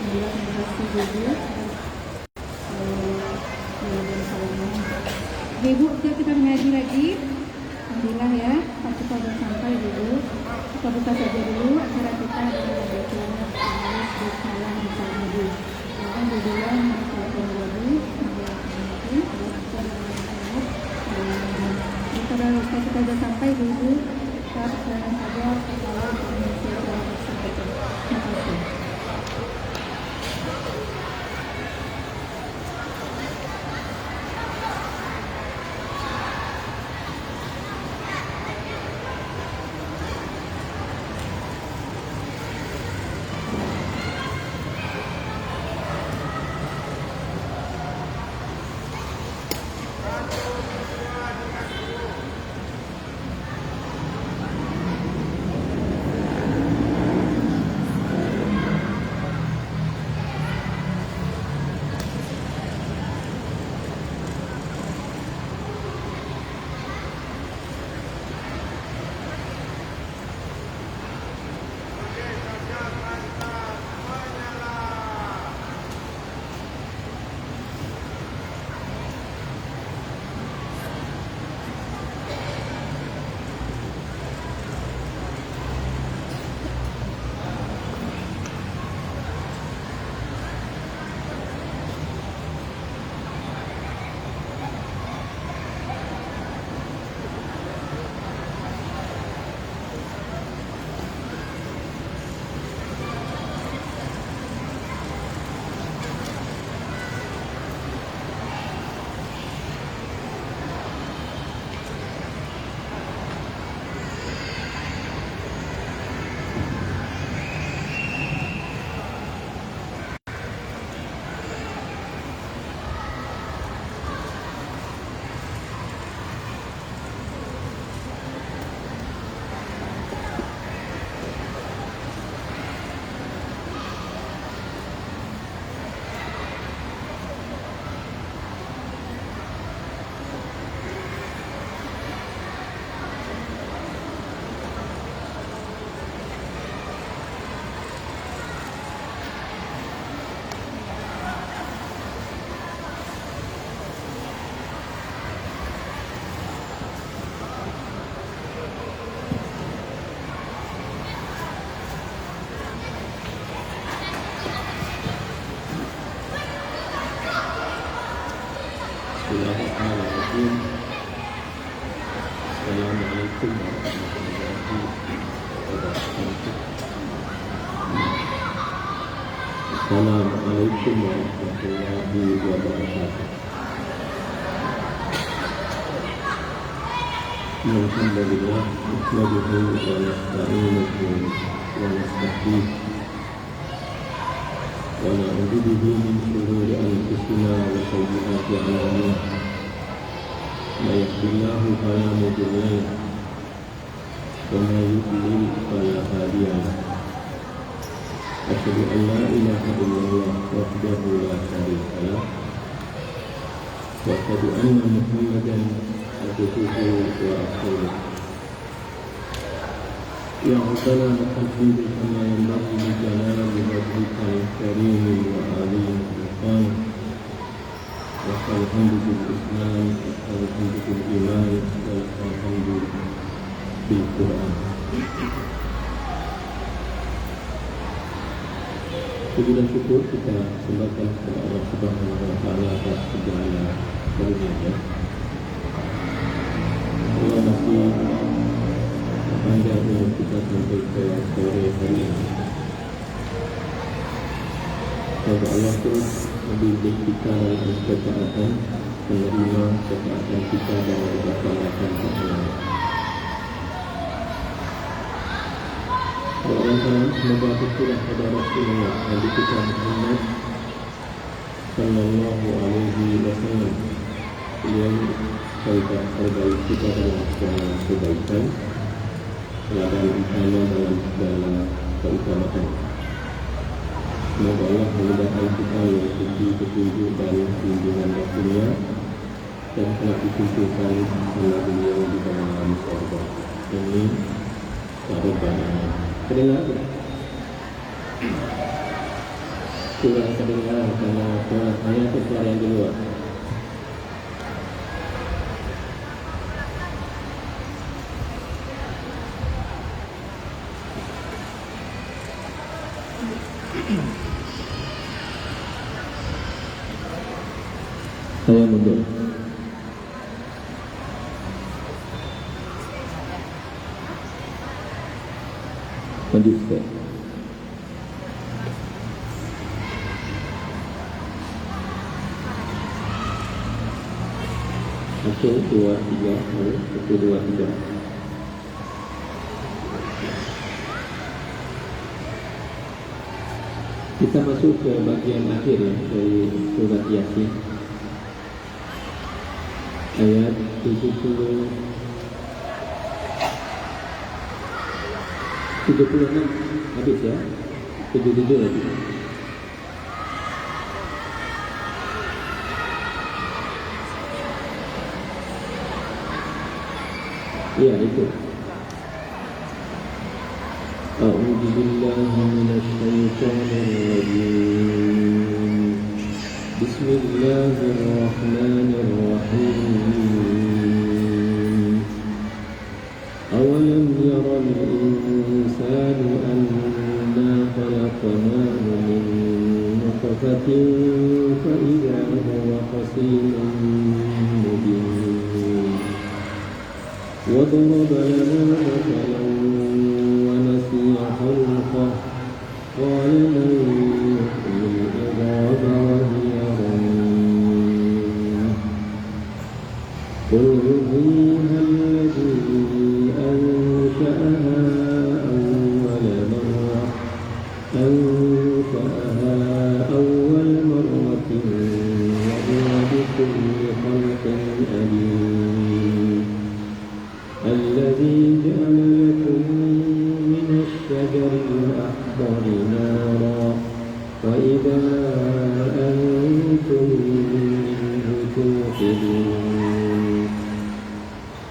Alhamdulillah terima kasih Ibu. Ibu, kita mengaji lagi. Alhamdulillah ya, Pak kita sudah sampai Ibu. Kita buka saja dulu acara kita dengan membaca Bismillah Bismillah. Alhamdulillah kita sudah sampai Ibu. Kita persilakan saja kalau Indonesia sampai. Terima kasih. Bismillahirrahmanirrahim. Assalamualaikum warahmatullahi wabarakatuh. Assalamualaikum warahmatullahi wabarakatuh. Alhamdulillah, nahmaduhu wa nasta'inuhu wa nastaghfiruh. ونعوذ به من شرور أنفسنا وسيئات أعمالنا من يهد الله فلا مضل له ومن يضلل فلا هادي له أشهد أن لا إله إلا الله وحده لا شريك له وأشهد أن محمدا عبده ورسوله يا ربنا نقدم كما ينبغي لجلال وجهك الكريم وعلي سلطانك لك الحمد بالإسلام لك الحمد بالإيمان ولك الحمد بالقرآن. Puji dan syukur kita sembahkan kepada Allah Subhanahu wa Ta'ala atas segala karunia-Nya. Allah masih panjang umur kita sampai ke sore hari ini. Semoga Allah terus membimbing kita dalam ketaatan, menerima ketaatan kita dan melaksanakan ketaatan. Doakan semoga berkurang pada Rasulullah Nabi kita Muhammad Sallallahu Alaihi Wasallam. Beliau terbaik kita dalam segala kebaikan, teladan utama dalam segala keutamaan. Semoga Allah memudahkan kita mengikuti petunjuk dan bimbingan Rasulnya dan telah dikumpulkan bersama beliau di dalam surga. Ini sahabat banyak. Kedengar? kurang kedengaran karena ayat suara yang di luar. Saya mundur. Maju Ustaz. Satu, dua, tiga. Satu, dua, tiga. Kita masuk ke bagian akhir ya, dari surat Yasin. Ayat 76 habis ya, 77 lagi. Iya itu. A'udzu billahi minasy syaithanir rajim. Bismillahirrahmanirrahim. Awalam yaral insanu anna khalaqnahu min nutfatin fa idza huwa khasimun mubin. Wa daraba lana mathalan wa nasiya khalqahu qala man yuhyil idhama wa hiya ramim. Qul yuhyiha alladhi أنشأها أول مرة وهو بكل خلق عليم. الذي جعل لكم من الشجر الأخضر نارا وإذا أنتم منه توقدون.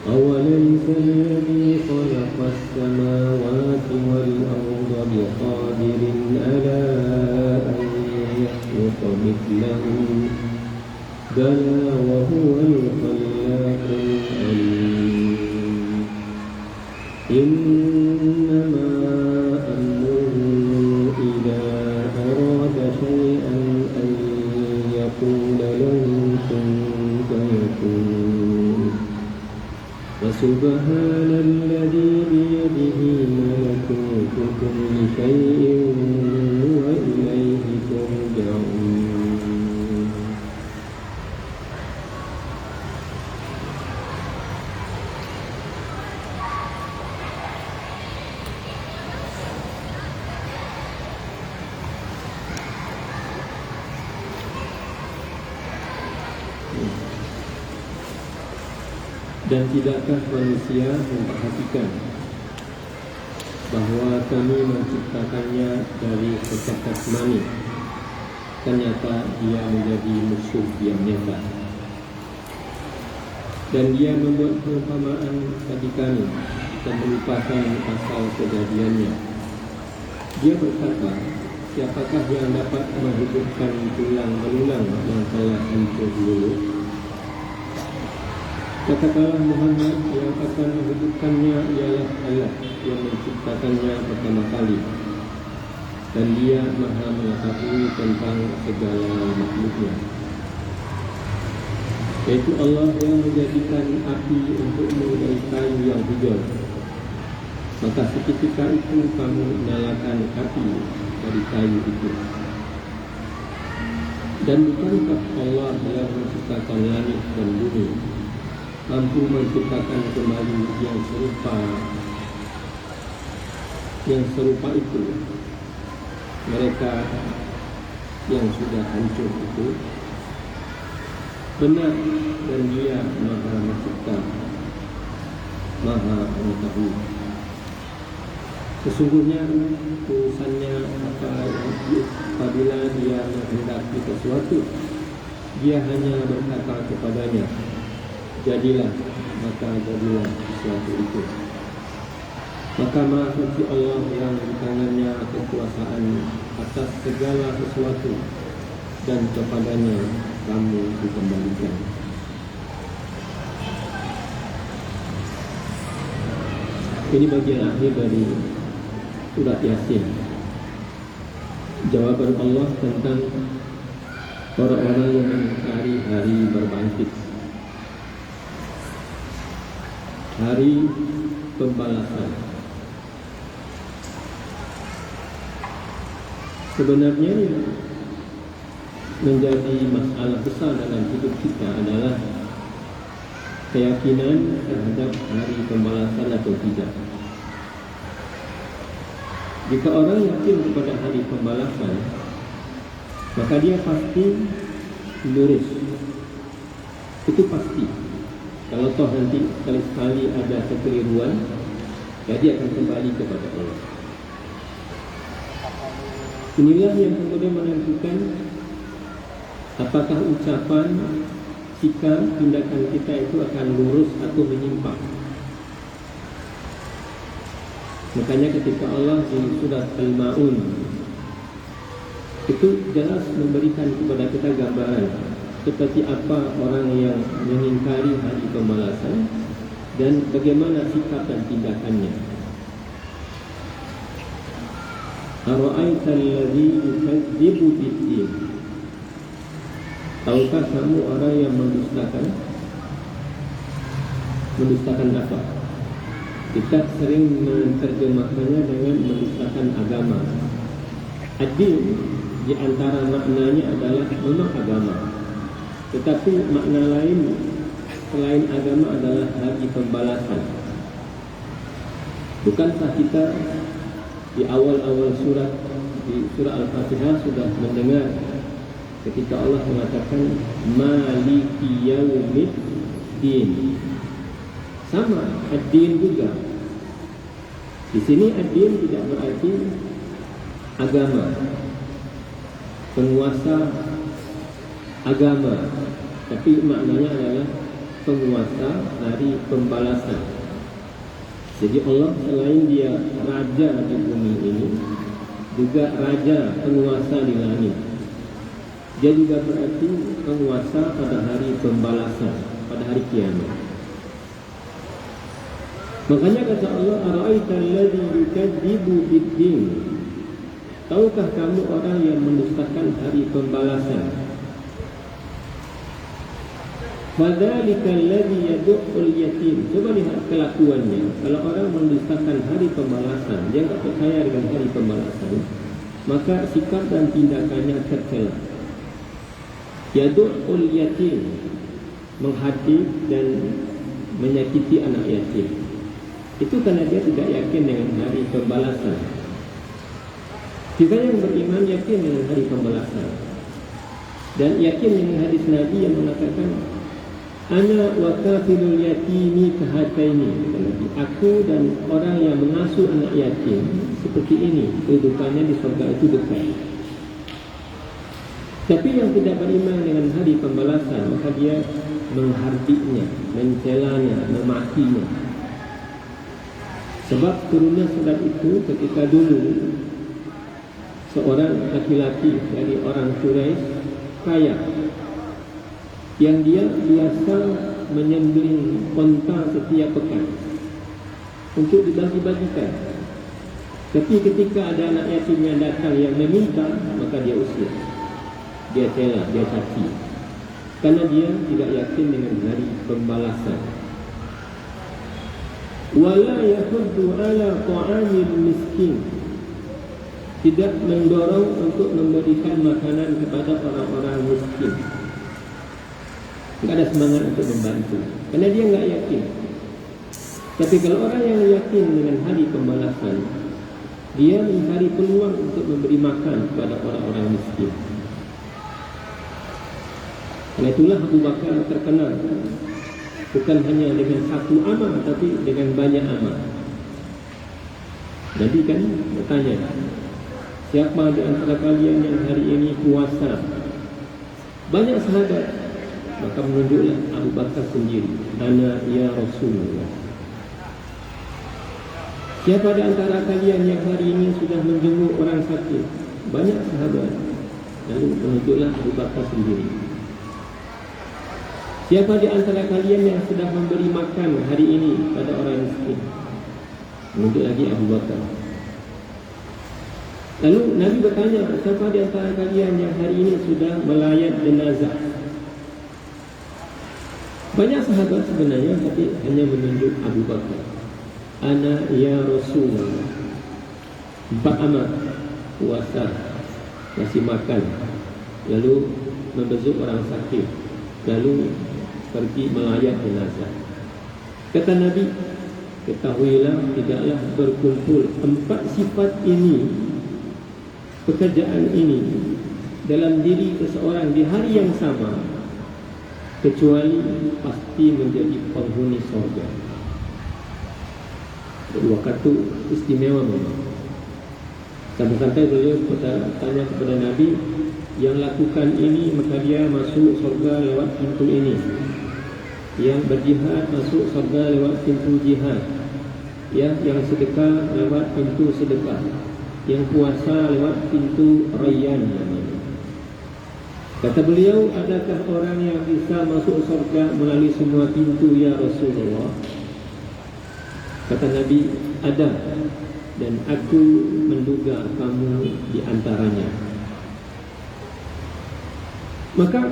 أوليس الذي خلق السماوات والأرض بقادر على أن يخلق مثلهم بلى وهو الخلاق العليم. إنما أمره إذا أراد شيئا أن يقول له كن فيكون. وسبحان الذي بيده ملكوت كل شيء وإليه ترجعون. Dan tidakkah manusia memperhatikan bahwa kami menciptakannya dari setetes mani, ternyata dia menjadi musuh yang nyata. Dan dia membuat perumpamaan bagi kami dan melupakan asal kejadiannya. Dia berkata, siapakah yang dapat menghidupkan tulang belulang yang telah hancur dulu? Katakanlah Muhammad, yang akan menghidupkannya ialah Allah yang menciptakannya pertama kali, dan dia maha mengetahui tentang segala makhluknya. Yaitu Allah yang menjadikan api untukmu dari kayu yang hijau. Maka seketika itu kamu nyalakan api dari kayu itu. Dan bukankah Allah yang menciptakan langit dan bumi, mampu menciptakan kembali yang serupa itu mereka yang sudah hancur itu? Benar, dan dia maha mencipta, maha mengetahui. Sesungguhnya urusannya apabila dia menghendaki sesuatu, dia hanya berkata kepadanya, jadilah, maka jadilah sesuatu itu. Maka Maha Suci Allah yang di tangannya kekuasaan atas segala sesuatu, dan kepadanya kamu dikembalikan. Ini bagian akhir dari surat Yasin. Jawaban Allah tentang orang-orang yang mengingkari hari berbangkit, hari pembalasan. Sebenarnya yang menjadi masalah besar dalam hidup kita adalah keyakinan terhadap hari pembalasan atau tidak. Jika orang yakin kepada hari pembalasan, maka dia pasti lurus. Itu pasti. Kalau toh nanti sekali-sekali ada kekeliruan, ya dia akan kembali kepada Allah. Inilah yang kemudian menentukan apakah ucapan, sikap, tindakan kita itu akan lurus atau menyimpang. Makanya ketika Allah di surat Al-Ma'un itu jelas memberikan kepada kita gambaran seperti apa orang yang mengingkari hari pembalasan dan bagaimana sikap dan tindakannya. Ara'aita alladhi yukadzibu bid-din. Tahukah kamu orang yang mendustakan? Mendustakan apa? Kita sering menerjemahkannya dengan mendustakan agama. Ad-din di antara maknanya adalah memang agama. Tetapi makna lain selain agama adalah hari pembalasan. Bukankah kita di awal-awal surat, di surah Al-Fatihah sudah mendengar ketika Allah mengatakan Maliki Yaumiddin. Sama, ad-din juga. Di sini ad-din tidak berarti agama, penguasa agama, tapi maknanya adalah penguasa hari pembalasan. Jadi Allah selain dia raja di bumi ini, juga raja penguasa di langit. Dia juga berarti penguasa pada hari pembalasan, pada hari kiamat. Makanya kata Allah, Ara'aita alladhi yukadzibu bid-din. Tahukah kamu orang yang mendustakan hari pembalasan? Fadzalika alladhi yad'ul yatim. Coba lihat kelakuannya. Kalau orang mendustakan hari pembalasan, dia tak percaya dengan hari pembalasan, maka sikap dan tindakannya tercela. Yad'ul yatim, menghadik dan menyakiti anak yatim. Itu karena dia tidak yakin dengan hari pembalasan. Kita yang beriman yakin dengan hari pembalasan, dan yakin dengan hadis Nabi yang mengatakan ana wa kafilul yatimi kahataini. Aku dan orang yang mengasuh anak yatim seperti ini, kedudukannya di surga itu dekat. Tapi yang tidak beriman dengan hari pembalasan, maka dia menghardiknya, mencelanya, memakinya. Sebab turunnya surat itu ketika dulu seorang laki-laki dari orang Quraisy kaya yang dia biasa menyembelih unta setiap pekan untuk dibagi-bagikan. Tapi ketika ada anak yatim yang datang yang meminta, maka dia usir, dia cela, dia caci, karena dia tidak yakin dengan hari pembalasan. Wala yahuddu ala ta'amil miskin. Tidak mendorong untuk memberikan makanan kepada orang-orang miskin. Tidak ada semangat untuk membantu, karena dia tidak yakin. Tapi kalau orang yang yakin dengan hari pembalasan, dia mencari peluang untuk memberi makan kepada orang-orang miskin. Karena itulah Abu Bakar terkenal, bukan hanya dengan satu amal, tapi dengan banyak amal. Nabi kan bertanya, siapa di antara kalian yang hari ini puasa? Banyak sahabat, maka menunjuklah Abu Bakar sendiri, ana ya Rasulullah. Siapa di antara kalian yang hari ini sudah menjenguk orang sakit? Banyak sahabat. Lalu menunjuklah Abu Bakar sendiri. Siapa di antara kalian yang sudah memberi makan hari ini pada orang miskin? Menunjuk lagi Abu Bakar. Lalu Nabi bertanya, siapa di antara kalian yang hari ini sudah melayat jenazah? Banyak sahabat sebenarnya, tapi hanya menunjuk Abu Bakar. Ana ya Rasulullah. 4 amat, puasa, kasih makan, lalu membesuk orang sakit, lalu pergi melayat jenazah. Kata Nabi, ketahuilah tidaklah berkumpul 4 sifat ini, pekerjaan ini dalam diri seseorang di hari yang sama, kecuali pasti menjadi penghuni surga. Dua kata istimewa memang. Sampai-sampai beliau tanya kepada Nabi, yang lakukan ini maka dia masuk surga lewat pintu ini, yang berjihad masuk surga lewat pintu jihad, ya, yang sedekah lewat pintu sedekah, yang puasa lewat pintu Rayyan. Kata beliau, adakah orang yang bisa masuk surga melalui semua pintu ya Rasulullah? Kata Nabi, ada, dan aku menduga kamu di antaranya. Maka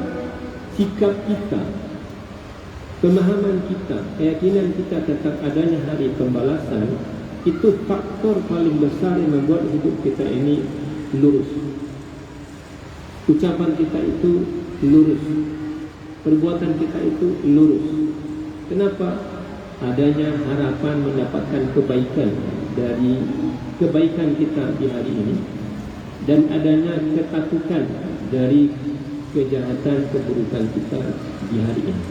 sikap kita, pemahaman kita, keyakinan kita tentang adanya hari pembalasan, itu faktor paling besar yang membuat hidup kita ini lurus. Ucapan kita itu lurus, perbuatan kita itu lurus. Kenapa? Adanya harapan mendapatkan kebaikan dari kebaikan kita di hari ini, dan adanya ketakutan dari kejahatan keburukan kita di hari ini.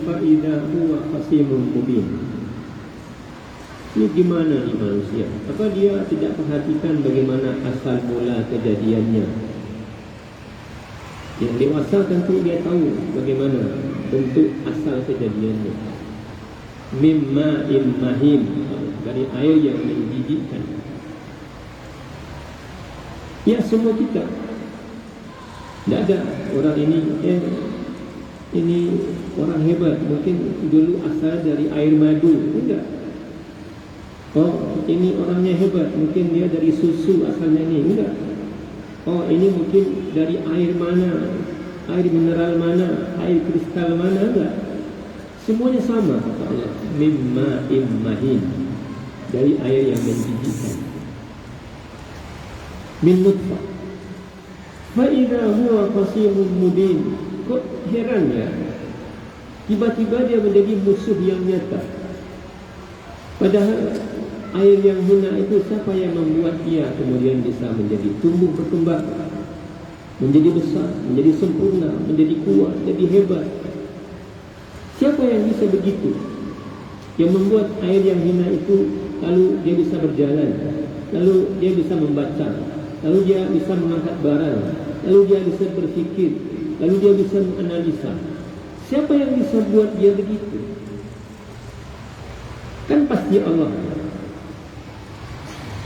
Fa'idha huwa khasimun mubin. Ini gimana nih manusia? Apa dia tidak perhatikan bagaimana asal mula kejadiannya? Yang dewasa tentu dia tahu bagaimana bentuk asal kejadiannya. Mimma immahim, dari air yang menjijikkan. Ya, semua kita. Tidak ada orang ini orang hebat, mungkin dulu asal dari air madu. Enggak. Oh, ini orangnya hebat, mungkin dia dari susu asalnya ini. Enggak. Oh, ini mungkin dari air mana, air mineral mana, air kristal mana. Enggak. Semuanya sama, kata Allah. Mimma immahin, dari air yang menjijikkan. Min nutfah fa'idha huwa qasimun mubin. Kok heran ya, tiba-tiba dia menjadi musuh yang nyata. Padahal air yang hina itu, siapa yang membuat dia kemudian bisa menjadi tumbuh berkembang, menjadi besar, menjadi sempurna, menjadi kuat, menjadi hebat? Siapa yang bisa begitu? Yang membuat air yang hina itu, lalu dia bisa berjalan, lalu dia bisa membaca, lalu dia bisa mengangkat barang, lalu dia bisa berfikir, lalu dia bisa menganalisa. Siapa yang bisa buat dia begitu? Kan pasti Allah.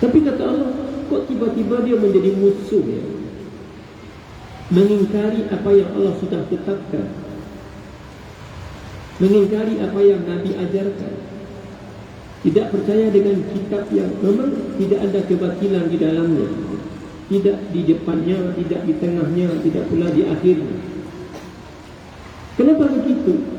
Tapi kata Allah, kok tiba-tiba dia menjadi musuh ya? Mengingkari apa yang Allah sudah tetapkan, mengingkari apa yang Nabi ajarkan, tidak percaya dengan kitab yang memang tidak ada kebatilan di dalamnya, tidak di depannya, tidak di tengahnya, tidak pula di akhirnya. Kenapa begitu?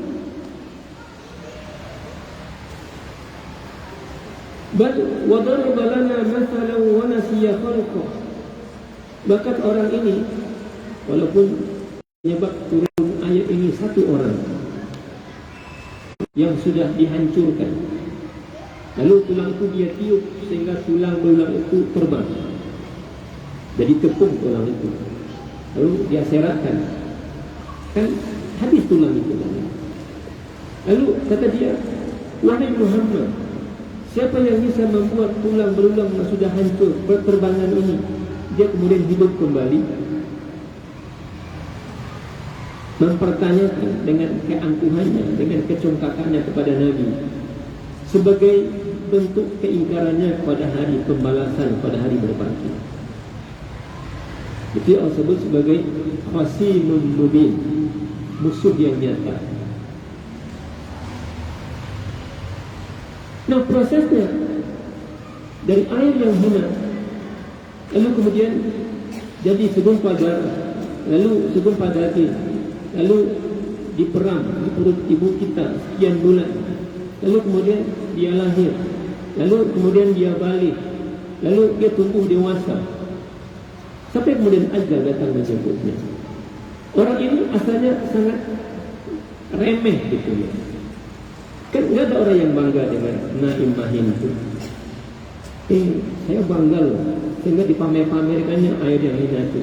Wa daraba lana mathalan wa nasiya khalqah. Bahkan orang ini, walaupun penyebab turun ayat ini satu orang yang sudah dihancurkan, lalu tulang itu dia tiup sehingga tulang belulang itu terbang, jadi tepung tulang itu, lalu dia seratkan, kan habis tulang itu. Lalu kata dia, wahai Muhammad, siapa yang bisa membuat tulang belulang yang sudah hancur berterbangan ini, dia kemudian hidup kembali? Mempertanyakan dengan keangkuhannya, dengan kecongkakannya kepada Nabi, sebagai bentuk keingkarannya pada hari pembalasan, pada hari berbangkit. Itu yang disebut sebagai khasimun mubin, musuh yang nyata. Nah, prosesnya dari air yang hina, lalu kemudian jadi segumpal darah, lalu segumpal daging, lalu diperam di perut ibu kita sekian bulan, lalu kemudian dia lahir, lalu kemudian dia balik, lalu dia tumbuh dewasa, sampai kemudian ajal datang menjemputnya. Orang ini asalnya sangat remeh gitu ya. Kan nggak ada orang yang bangga dengan Naim Mahin itu. Saya bangga loh, sehingga dipamer-pamerkannya air yang hina itu.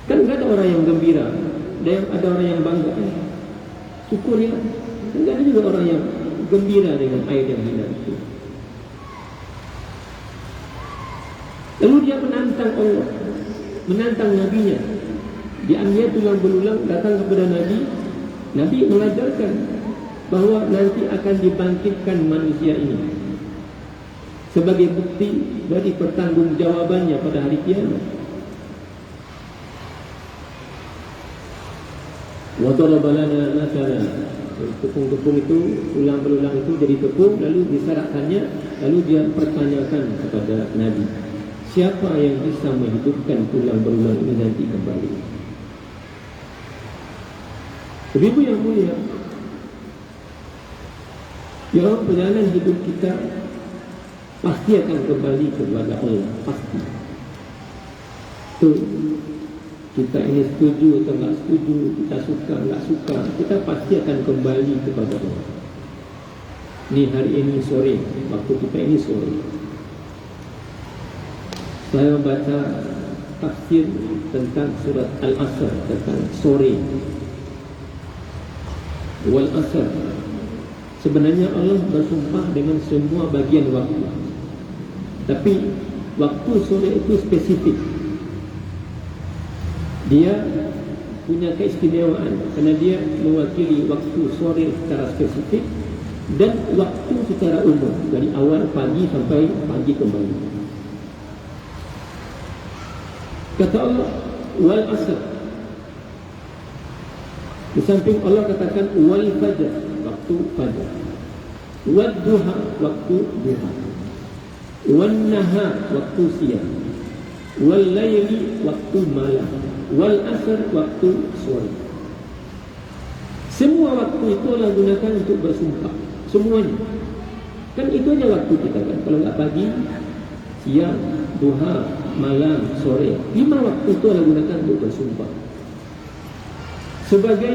Kan nggak ada orang yang gembira, ada orang yang bangga. Syukur ya, kan nggak ada juga orang yang gembira dengan air yang hina itu. Lalu dia menantang Allah, menantang nabinya. Dia tulang belulang datang kepada Nabi. Nabi mengajarkan bahwa nanti akan dibangkitkan manusia ini sebagai bukti dari pertanggungjawabannya pada hari kiamat. Wa daraba lana mathalan. Tepung-tepung itu, tulang belulang itu jadi tepung, lalu disyaratkannya, lalu dia pertanyakan kepada Nabi, siapa yang bisa menghidupkan tulang belulang ini nanti kembali? Ibu yang mulia, dalam perjalanan hidup kita pasti akan kembali kepada Allah, pasti. Itu kita ini setuju atau enggak setuju, kita suka enggak suka, kita pasti akan kembali kepada Allah. Ini hari ini sore, waktu kita ini sore, saya membaca tafsir tentang surat Al-Asr, tentang sore. Wal Asr, sebenarnya Allah bersumpah dengan semua bagian waktu, tapi waktu sore itu spesifik. Dia punya keistimewaan karena dia mewakili waktu sore secara spesifik dan waktu secara umum, dari awal pagi sampai pagi kembali. Kata Allah, wal asr. Di samping Allah katakan wal fajar, waktu fajar. Wad duha, waktu duha. Wan nahar, waktu siang. Wal layli, waktu malam. Wal asr, waktu sore. Semua waktu itu Allah gunakan untuk bersumpah, semuanya. Kan itu aja waktu kita kan. Kalau enggak pagi, siang, duha, malam, sore. 5 waktu itu Allah gunakan untuk bersumpah. Sebagai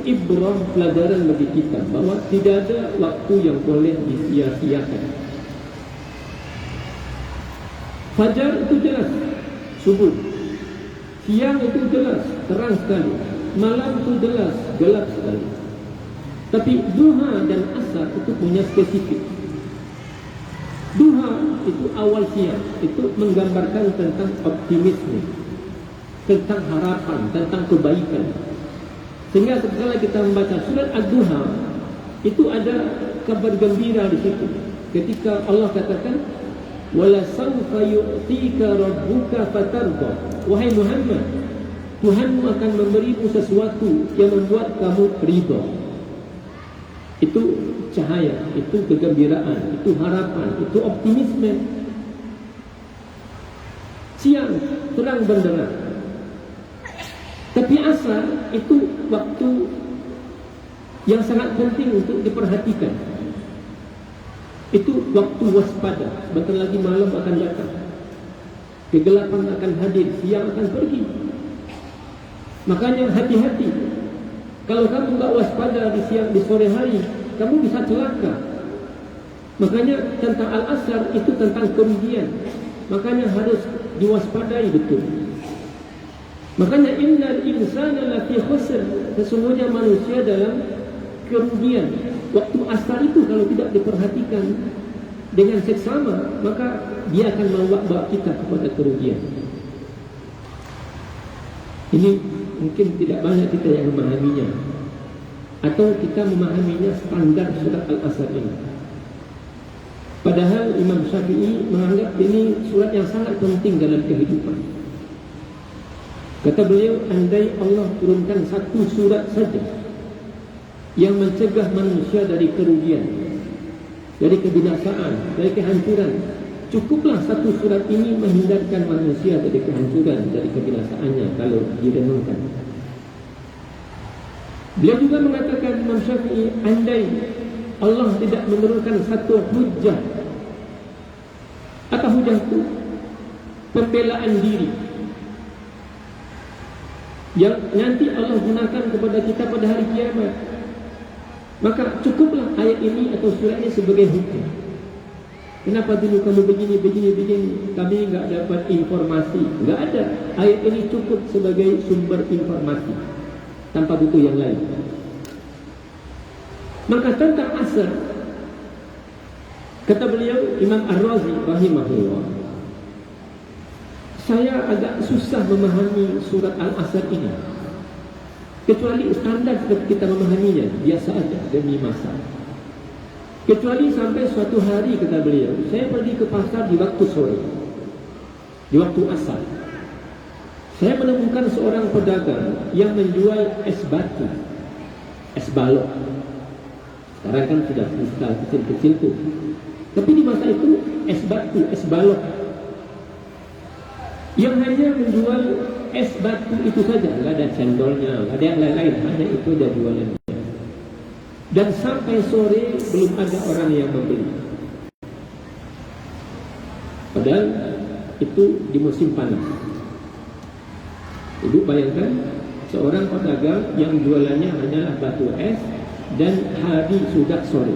ibrah, pelajaran bagi kita bahwa tidak ada waktu yang boleh disia-siakan. Fajar itu jelas, subuh. Siang itu jelas, terang sekali. Malam itu jelas, gelap sekali. Tapi duha dan asar itu punya spesifik. Duha itu awal siang, itu menggambarkan tentang optimisme, tentang harapan, tentang kebaikan. Sehingga ketika kita membaca surat Ad-Duha, itu ada kabar gembira di situ. Ketika Allah katakan, "Wala sawfa yu'tika rabbuka fatarda." Wahai Muhammad, Tuhanmu akan memberimu sesuatu yang membuat kamu ridha. Itu cahaya, itu kegembiraan, itu harapan, itu optimisme. Siang terang benderang. Tapi asar itu waktu yang sangat penting untuk diperhatikan. Itu waktu waspada. Sebentar lagi malam akan datang, kegelapan akan hadir, siang akan pergi. Makanya hati-hati. Kalau kamu enggak waspada di siang, di sore hari, kamu bisa celaka. Makanya tentang al-asar itu tentang kerugian. Makanya harus diwaspadai betul. Makanya innal insana lafi khusr, sesungguhnya manusia dalam kerugian. Waktu asar itu kalau tidak diperhatikan dengan seksama, maka dia akan membawa kita kepada kerugian. Ini mungkin tidak banyak kita yang memahaminya, atau kita memahaminya standar surat Al-Asr ini. Padahal Imam Syafi'i menganggap ini surat yang sangat penting dalam kehidupan. Kata beliau, andai Allah turunkan satu surat saja yang mencegah manusia dari kerugian, dari kebinasaan, dari kehancuran, cukuplah satu surat ini menghindarkan manusia dari kehancuran, dari kebinasaannya kalau direnungkan. Beliau juga mengatakan, Imam Syafi'i, andai Allah tidak menurunkan satu hujah. Apa hujah itu? Pembelaan diri yang nanti Allah gunakan kepada kita pada hari kiamat. Maka cukuplah ayat ini atau surat ini sebagai hujah. Kenapa dulu kamu begini, kami enggak dapat informasi. Enggak ada. Ayat ini cukup sebagai sumber informasi tanpa butuh yang lain. Maka tentang asar, kata beliau, Imam Ar-Razi rahimahullah, saya agak susah memahami surat Al-Asr ini, kecuali standar kita memahaminya biasa aja demi masa. Kecuali sampai suatu hari, kata beliau, saya pergi ke pasar di waktu sore, di waktu asar. Saya menemukan seorang pedagang yang menjual es batu, es balok. Sekarang kan sudah kristal kecil-kecil tuh. Tapi di masa itu es batu, es balok, yang hanya menjual es batu itu saja, nggak ada cendolnya, nggak ada yang lain-lain, hanya itu ada jualannya. Dan sampai sore belum ada orang yang membeli. Padahal itu di musim panas. Ibu bayangkan seorang pedagang yang jualannya hanyalah batu es dan hari sudah sore.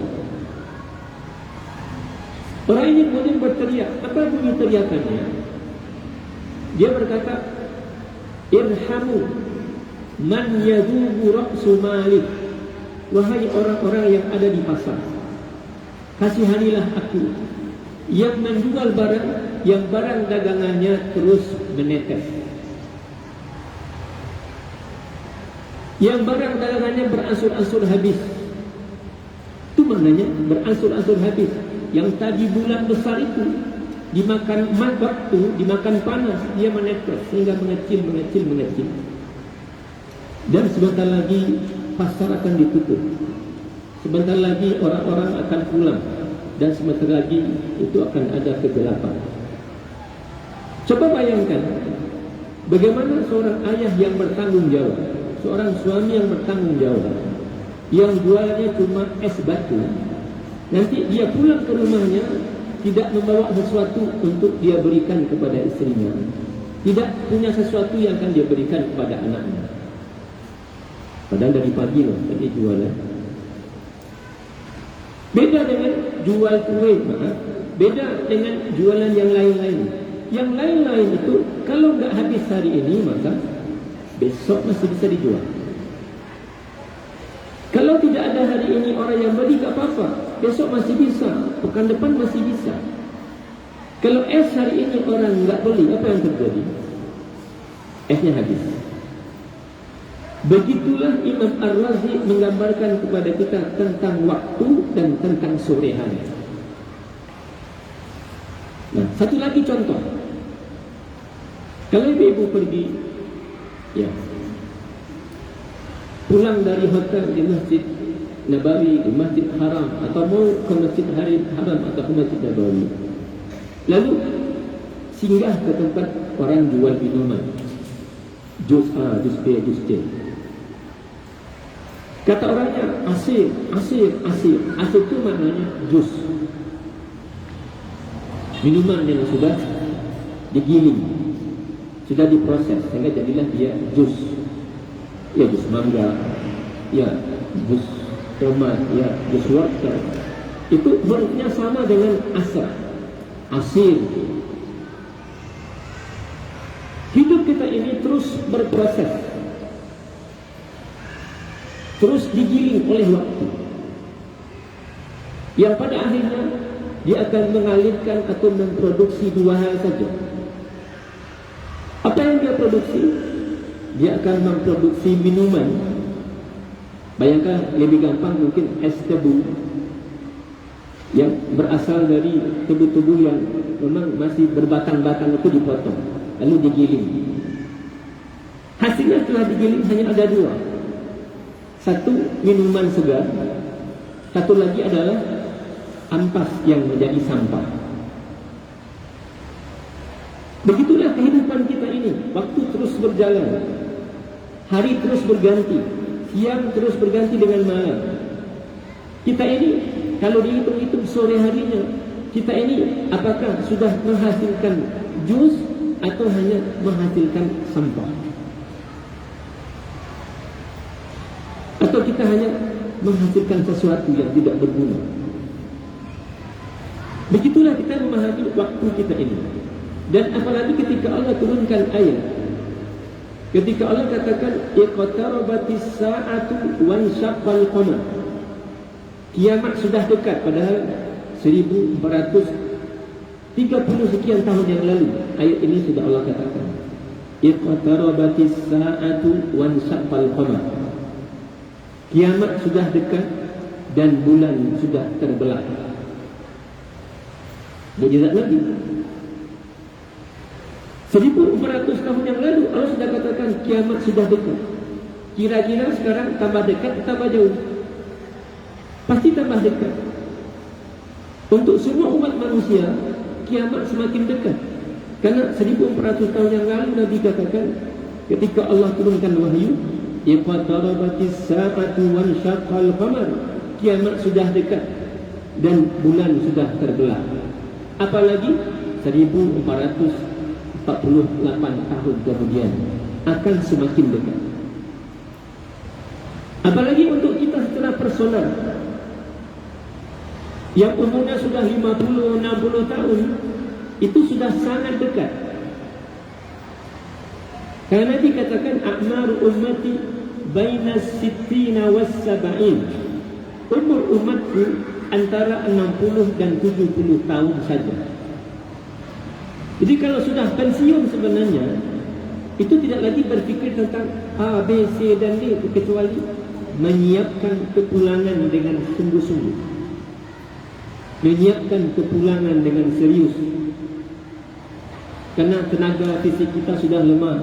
Orang ini kemudian berteriak. Apa bunyi teriakannya? Dia berkata, irhamu man yadhubu ra'su malik. Wahai orang-orang yang ada di pasar, kasihanilah aku yang menjual barang, yang barang dagangannya terus menetes, yang barang dagangannya beransur-ansur habis. Itu maknanya beransur-ansur habis. Yang tadi bulan besar itu dimakan waktu, dimakan panas, dia menetes sehingga mengecil. Dan sebentar lagi pasar akan ditutup. Sebentar lagi orang-orang akan pulang, dan sebentar lagi itu akan ada kegelapan. Coba bayangkan bagaimana seorang ayah yang bertanggung jawab, seorang suami yang bertanggung jawab, yang jualnya cuma es batu, nanti dia pulang ke rumahnya tidak membawa sesuatu untuk dia berikan kepada istrinya, tidak punya sesuatu yang akan dia berikan kepada anaknya. Padahal dari pagi loh tadi jualan. Beda dengan jual kue, beda dengan jualan yang lain-lain. Yang lain-lain itu kalau nggak habis hari ini maka besok masih bisa dijual. Kalau tidak ada hari ini orang yang beli nggak apa-apa, besok masih bisa, pekan depan masih bisa. Kalau es hari ini orang nggak beli, apa yang terjadi? Esnya habis. Begitulah Imam Ar-Razi menggambarkan kepada kita tentang waktu dan tentang sore hari. Nah, satu lagi contoh. Kalau ibu pergi, ya, pulang dari hotel di Masjid Nabawi, di Masjid Haram, atau mau ke Masjid Haram atau ke Masjid Nabawi, lalu singgah ke tempat orang jual minuman, jus A, jus B, jus C. Kata orangnya asir. Asir itu maknanya jus, minuman yang sudah digiling, sudah diproses sehingga jadilah dia jus. Ya jus mangga, ya jus tomat, ya jus wortel. Itu hurufnya sama dengan asir. Hidup kita ini terus berproses, terus digiling oleh waktu, yang pada akhirnya dia akan mengalirkan atau memproduksi dua hal saja. Apa yang dia produksi? Dia akan memproduksi minuman. Bayangkan lebih gampang mungkin es tebu, yang berasal dari tubuh-tubuh yang memang masih berbatang-batang itu dipotong, lalu digiling. Hasilnya setelah digiling hanya ada dua. Satu minuman segar, satu lagi adalah ampas yang menjadi sampah. Begitulah kehidupan kita ini. Waktu terus berjalan, hari terus berganti, siang terus berganti dengan malam. Kita ini kalau dihitung-hitung sore harinya, kita ini apakah sudah menghasilkan jus atau hanya menghasilkan sampah? Atau kita hanya menghasilkan sesuatu yang tidak berguna? Begitulah kita memahami waktu kita ini. Dan apalagi ketika Allah turunkan ayat, ketika Allah katakan iqtarabatis sa'atu wansyaqqal qamar, kiamat sudah dekat, padahal 1430 sekian tahun yang lalu ayat ini sudah Allah katakan iqtarabatis sa'atu wansyaqqal qamar, kiamat sudah dekat dan bulan sudah terbelah. Mukjizat lagi. 1400 tahun yang lalu Allah sudah katakan kiamat sudah dekat. Kira-kira sekarang tambah dekat, tambah jauh? Pasti tambah dekat. Untuk semua umat manusia, kiamat semakin dekat. Karena 1400 tahun yang lalu Nabi katakan ketika Allah turunkan wahyu, iqtarabatis sa'atu wansyaqqal qamar, kiamat sudah dekat dan bulan sudah terbelah. Apalagi 1448 tahun kemudian akan semakin dekat. Apalagi untuk kita secara personal yang umurnya sudah 50-60 tahun, itu sudah sangat dekat. Karena Nabi katakan a'maru ummati baina sittina was sab'in, umur umatku antara 60 dan 70 tahun saja. Jadi kalau sudah pensiun sebenarnya, itu tidak lagi berfikir tentang A, B, C dan D, kecuali menyiapkan kepulangan dengan sungguh-sungguh, menyiapkan kepulangan dengan serius. Karena tenaga fisik kita sudah lemah,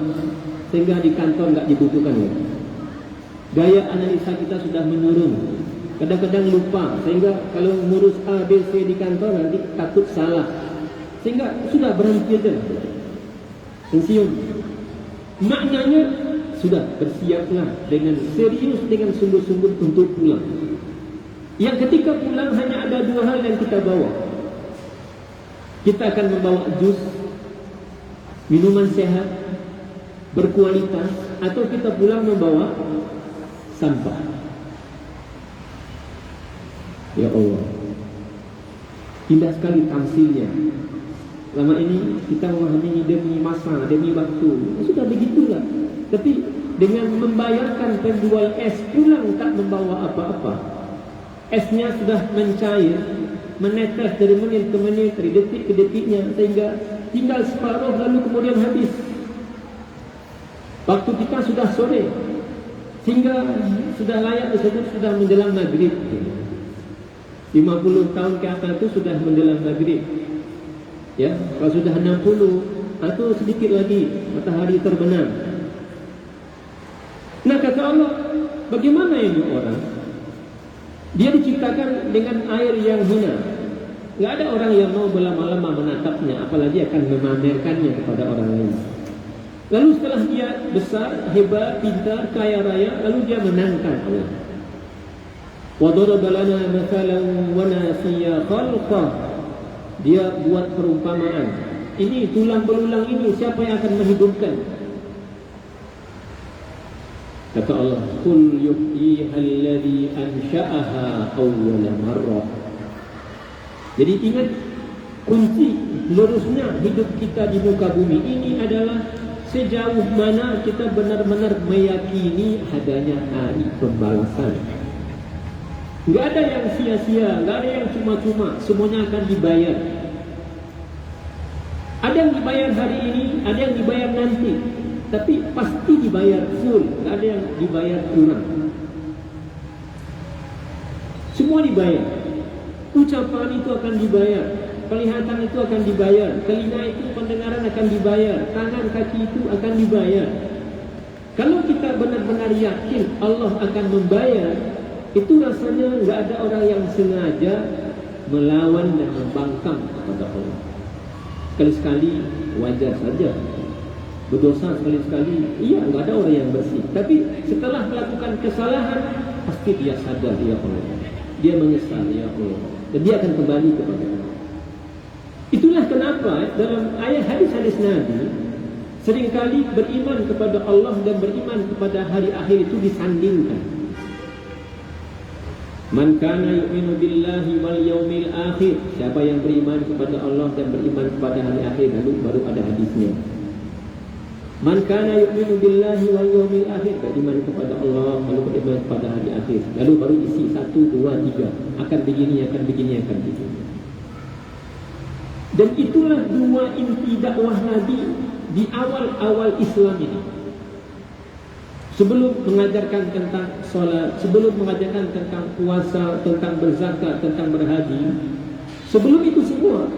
sehingga di kantor nggak dibutuhkan lagi. Gaya analisa kita sudah menurun, kadang-kadang lupa, sehingga kalau ngurus A, B, C di kantor nanti takut salah, sehingga sudah berhenti aja, pensiun. Maknanya sudah bersiaplah dengan serius, dengan sungguh-sungguh untuk pulang. Yang ketika pulang hanya ada dua hal yang kita bawa. Kita akan membawa jus, minuman sehat, berkualitas, atau kita pulang membawa sampah. Ya Allah, indah sekali tamsilnya. Lama ini kita memahami demi masa, demi waktu, sudah begitulah. Tapi dengan membayarkan penjual es pulang tak membawa apa-apa, esnya sudah mencair, menetes dari menit ke menit, dari detik ke detiknya, sehingga tinggal separuh lalu kemudian habis. Waktu kita sudah sore, sehingga sudah layak disebut sudah menjelang maghrib. 50 tahun ke atas itu sudah menjelang maghrib. Ya, kalau sudah 60 atau sedikit lagi matahari terbenam. Nah, kata Allah, bagaimana ini orang? Dia diciptakan dengan air yang hina. Tidak ada orang yang mau berlama-lama menatapnya, apalagi akan memamerkannya kepada orang lain. Lalu setelah dia besar, hebat, pintar, kaya raya, lalu dia menantang Allah. Wa daraba lana mathalan wa nasiya khalqah. Dia buat perumpamaan. Ini tulang belulang ini siapa yang akan menghidupkan? Kata Allah, qul yuhyiha alladhi ansha'aha awwala marrah. Jadi ingat, kunci lurusnya hidup kita di muka bumi ini adalah sejauh mana kita benar-benar meyakini adanya hari pembalasan. Enggak ada yang sia-sia, enggak ada yang cuma-cuma, semuanya akan dibayar. Ada yang dibayar hari ini, ada yang dibayar nanti, tapi pasti dibayar full, enggak ada yang dibayar kurang. Semua dibayar. Ucapan itu akan dibayar, penglihatan itu akan dibayar, telinga itu pendengaran akan dibayar, tangan kaki itu akan dibayar. Kalau kita benar-benar yakin Allah akan membayar, itu rasanya nggak ada orang yang sengaja melawan dan membangkang kepada Allah. Sekali-sekali wajar saja berdosa, sekali-sekali iya, nggak ada orang yang bersih. Tapi setelah melakukan kesalahan, pasti dia sadar, ya Allah, dia menyesal, ya Allah, dan dia akan kembali kepada Allah. Itulah kenapa dalam ayat hadis-hadis Nabi seringkali beriman kepada Allah dan beriman kepada hari akhir itu disandingkan. Man kana yu'minu billahi wal yawmil akhir, siapa yang beriman kepada Allah dan beriman kepada hari akhir, lalu baru ada hadisnya. Man kana yu'minu billahi wal yawmil akhir, beriman kepada Allah lalu beriman kepada hari akhir, lalu baru isi 1, 2, 3, akan begini, akan begini, akan begini. Dan itulah dua inti dakwah Nabi di awal-awal Islam ini. Sebelum mengajarkan tentang solat, sebelum mengajarkan tentang puasa, tentang berzakat, tentang berhaji, sebelum itu semua,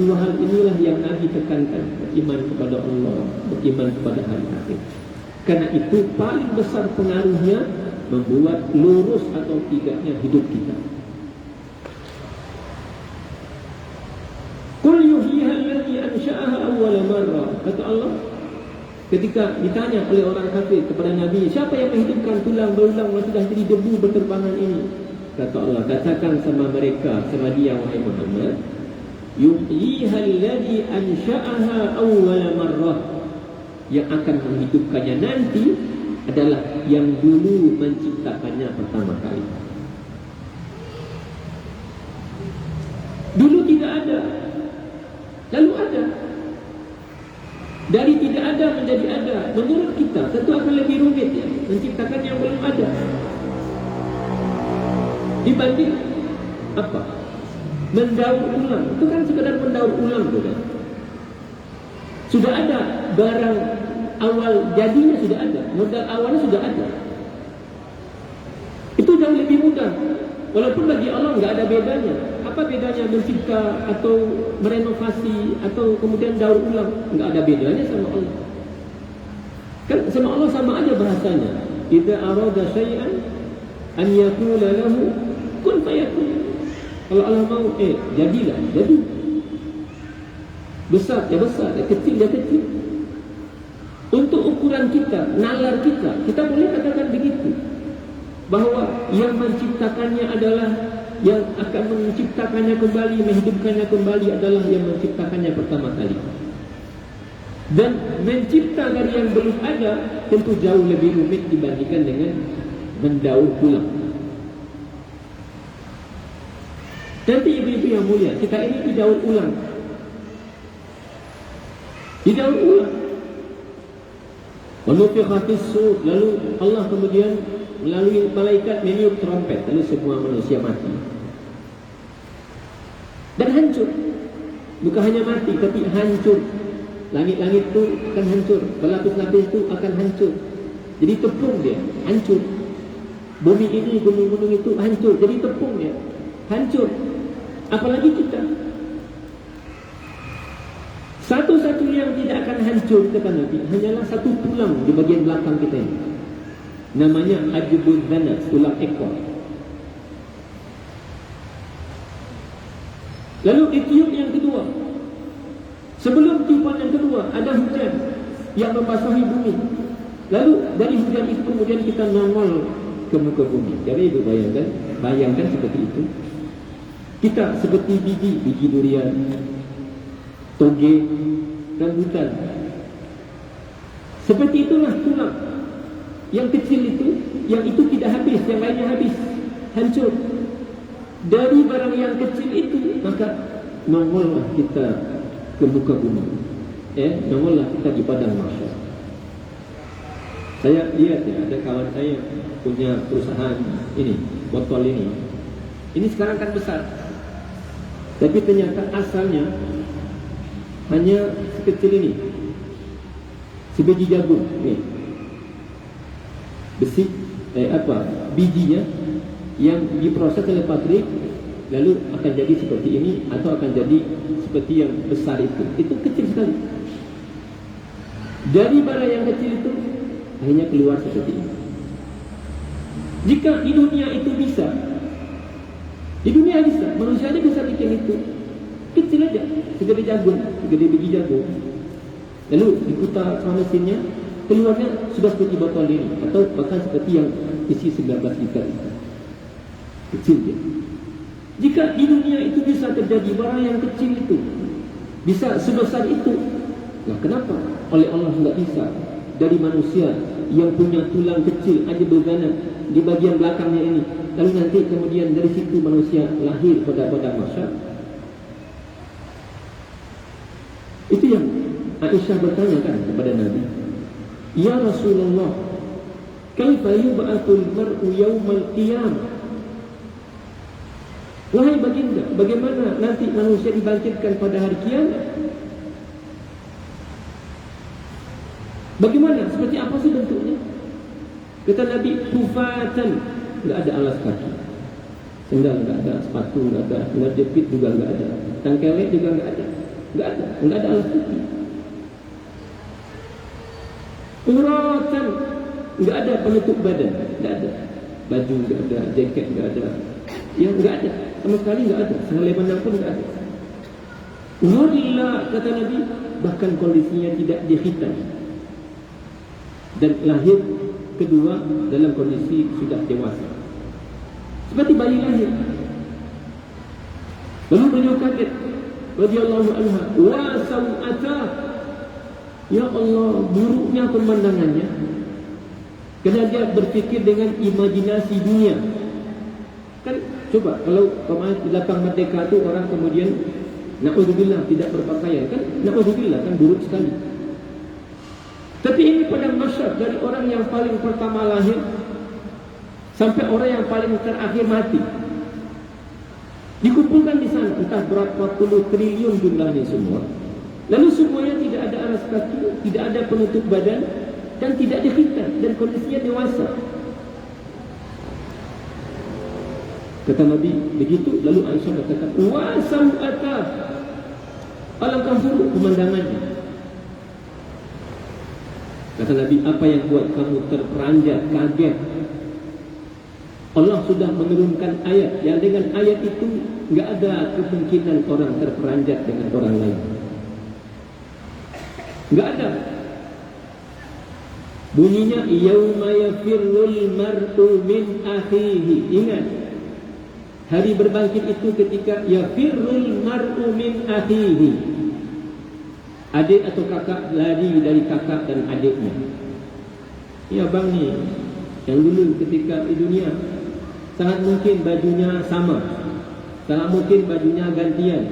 dua hal inilah yang Nabi tekankan: beriman kepada Allah, beriman kepada hari akhir. Karena itu paling besar pengaruhnya membuat lurus atau tidaknya hidup kita. Qul yuhyiha allati ansha'aha awwala marrah, kata Allah ketika ditanya oleh orang kafir kepada Nabi, siapa yang menghidupkan tulang belulang yang sudah jadi debu berterbangan ini? Kata Allah, katakan sama mereka, sama dia wahai Muhammad, yuhyiha allati ansha'aha awwala marrah, yang akan menghidupkannya nanti adalah yang dulu menciptakannya pertama kali. Dulu tidak ada, lalu ada. Dari tidak ada menjadi ada, menurut kita tentu akan lebih rumit ya, menciptakan yang belum ada, dibanding apa? Mendaur ulang. Itu kan sekedar mendaur ulang, bukan? Sudah ada barang awal jadinya, sudah ada modal awalnya, sudah ada. Itu jauh lebih mudah. Walaupun bagi Allah nggak ada bedanya. Apa bedanya mencipta atau merenovasi atau kemudian daur ulang? Nggak ada bedanya sama Allah. Kan sama Allah sama aja bahasanya. Idza arada syai'an an yaqula lahu kun fayakun. Kalau Allah mau, jadilah, jadi. Besar ya besar, ya kecil ya kecil. Untuk ukuran kita, nalar kita boleh katakan begitu, bahwa yang menciptakannya adalah, yang akan menciptakannya kembali, menghidupkannya kembali adalah yang menciptakannya pertama kali. Dan mencipta dari yang belum ada tentu jauh lebih rumit dibandingkan dengan mendaur ulang. Nanti ibu-ibu yang mulia, kita ini didaur ulang. Didaur ulang. Wanufikha fis-sur, lalu Allah kemudian melalui malaikat meniup trompet, lalu semua manusia mati dan hancur. Bukan hanya mati, tapi hancur. Langit-langit itu akan hancur, berlapis-lapis itu akan hancur, jadi tepung dia, hancur. Bumi ini, gunung-gunung itu hancur, jadi tepung dia, hancur. Apalagi kita. Satu-satunya yang tidak akan hancur, kata Nabi, hanyalah satu tulang di bagian belakang kita ini. Namanya ajbud dana, tulang ekor. Lalu ditiup yang kedua. Sebelum tiupan yang kedua, ada hujan yang membasahi bumi. Lalu dari hujan itu kemudian kita nongol ke muka bumi. Jadi ibu bayangkan seperti itu. Kita seperti biji durian, toge, rambutan. Seperti itulah tulang. Yang kecil itu, yang itu tidak habis, yang lainnya habis, hancur. Dari barang yang kecil itu, maka nongollah kita ke muka bumi. Nongollah kita di padang mahsyar. Saya lihat ya, ada kawan saya punya perusahaan ini, botol ini. Ini sekarang kan besar, tapi ternyata asalnya hanya sekecil ini, sebiji jagung nih. Besi bijinya yang diproses oleh pabrik lalu akan jadi seperti ini atau akan jadi seperti yang besar itu kecil sekali. Dari bara yang kecil itu akhirnya keluar seperti ini. Jika di dunia itu bisa, manusia aja bisa bikin itu kecil aja, segede jagung, segede biji jagung, lalu diputar mesinnya, keluarnya sudah seperti botol ini atau bahkan seperti yang isi 19 liter itu. Kecil dia. Jika di dunia itu bisa terjadi barang yang kecil itu bisa sebesar itu, nah kenapa oleh Allah tidak bisa dari manusia yang punya tulang kecil aja bergana di bagian belakangnya ini, lalu nanti kemudian dari situ manusia lahir pada mahsyar? Itu yang Aisyah bertanyakan kepada Nabi, ya Rasulullah, kaifa yub'atsul mar'u yaumal qiyamah? Wahai baginda, bagaimana nanti manusia dibangkitkan pada hari kiamat? Bagaimana? Seperti apa sih bentuknya? Kata Nabi, hufatan, enggak ada alas kaki, sendal enggak ada, sepatu enggak ada, sendal jepit juga enggak ada, tangkelek juga enggak ada alas kaki. Uratan, enggak ada penutup badan, enggak ada baju, enggak ada jaket, enggak ada, ya enggak ada, sama sekali enggak ada, sehelai pandang pun enggak ada. Walillah, kata Nabi, bahkan kondisinya tidak dihitam dan lahir kedua dalam kondisi sudah dewasa, seperti bayi lahir. Lalu beliau kaget, radhiyallahu anha, wa sawata, ya Allah, buruknya pemandangannya, kerana dia berfikir dengan imajinasi dunia. Kan coba kalau kemarin di lapang merdeka tu orang kemudian na'udzubillah tidak berpakaian, kan na'udzubillah, kan buruk sekali. Tapi ini padang mahsyar, dari orang yang paling pertama lahir sampai orang yang paling terakhir mati, dikumpulkan di sana, entah berapa puluh triliun jumlahnya semua. Lalu semuanya tidak ada alas kaki, tidak ada penutup badan, dan tidak dikhitan, dan kondisinya dewasa. Kata Nabi begitu, lalu Aisyah katakan, wa sawata, alangkah buruk pemandangannya. Kata Nabi, apa yang buat kamu terperanjat, kaget? Allah sudah menurunkan ayat yang dengan ayat itu enggak ada kemungkinan orang terperanjat dengan orang lain. Enggak ada. Bunyinya yauma yafirrul mar'u min akhihi. Ingat, hari berbangkit itu ketika yafirrul mar'u min akhihi. Adik atau kakak lari dari kakak dan adiknya. Ya bang ni, yang dulu ketika di dunia sangat mungkin bajunya sama, sangat mungkin bajunya gantian,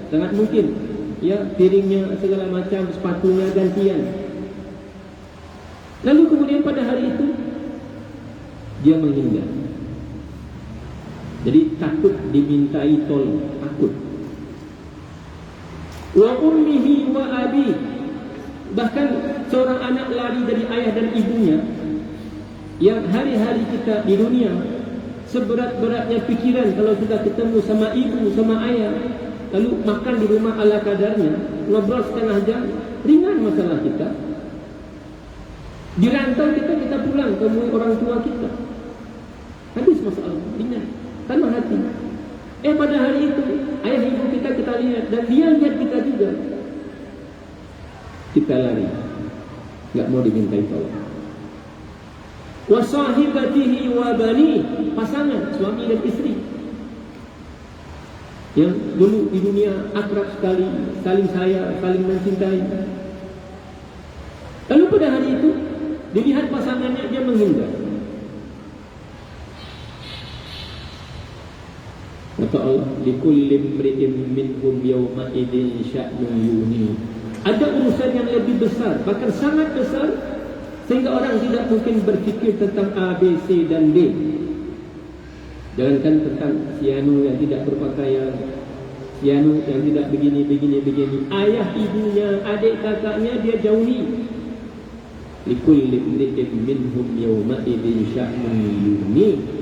sangat mungkin ya piringnya segala macam, sepatunya gantian. Lalu kemudian pada hari itu dia menghindar. Jadi takut dimintai tolong, takut. Wa ummihi wa abi, bahkan seorang anak lari dari ayah dan ibunya, yang hari-hari kita di dunia seberat-beratnya pikiran kalau sudah ketemu sama ibu, sama ayah, lalu makan di rumah ala kadarnya, ngobrol setengah jam, ringan masalah kita. Dirantau kita pulang temui orang tua kita, habis masalah, ringan, tanpa hati. Pada hari itu ayah ibu kita lihat, dan dia lihat kita juga. Kita lari, enggak mau dimintai tolong. Wa sahibatihi wa bani, pasangan suami dan istri yang dulu di dunia akrab sekali, saling sayang, saling mencintai. Lalu pada hari itu dilihat pasangannya, dia menghindar. Kata Allah, likulli imri'in minhum yawma idzin sya'nun yughni. Ada urusan yang lebih besar, bahkan sangat besar, sehingga orang tidak mungkin berfikir tentang A, B, C dan D. Jangankan tentang si anu yang tidak berpakaian, si anu yang tidak begini. Ayah, ibunya, adik kakaknya dia jauhi. Likulli imri'in minhum yawma idzin sya'nun yughni.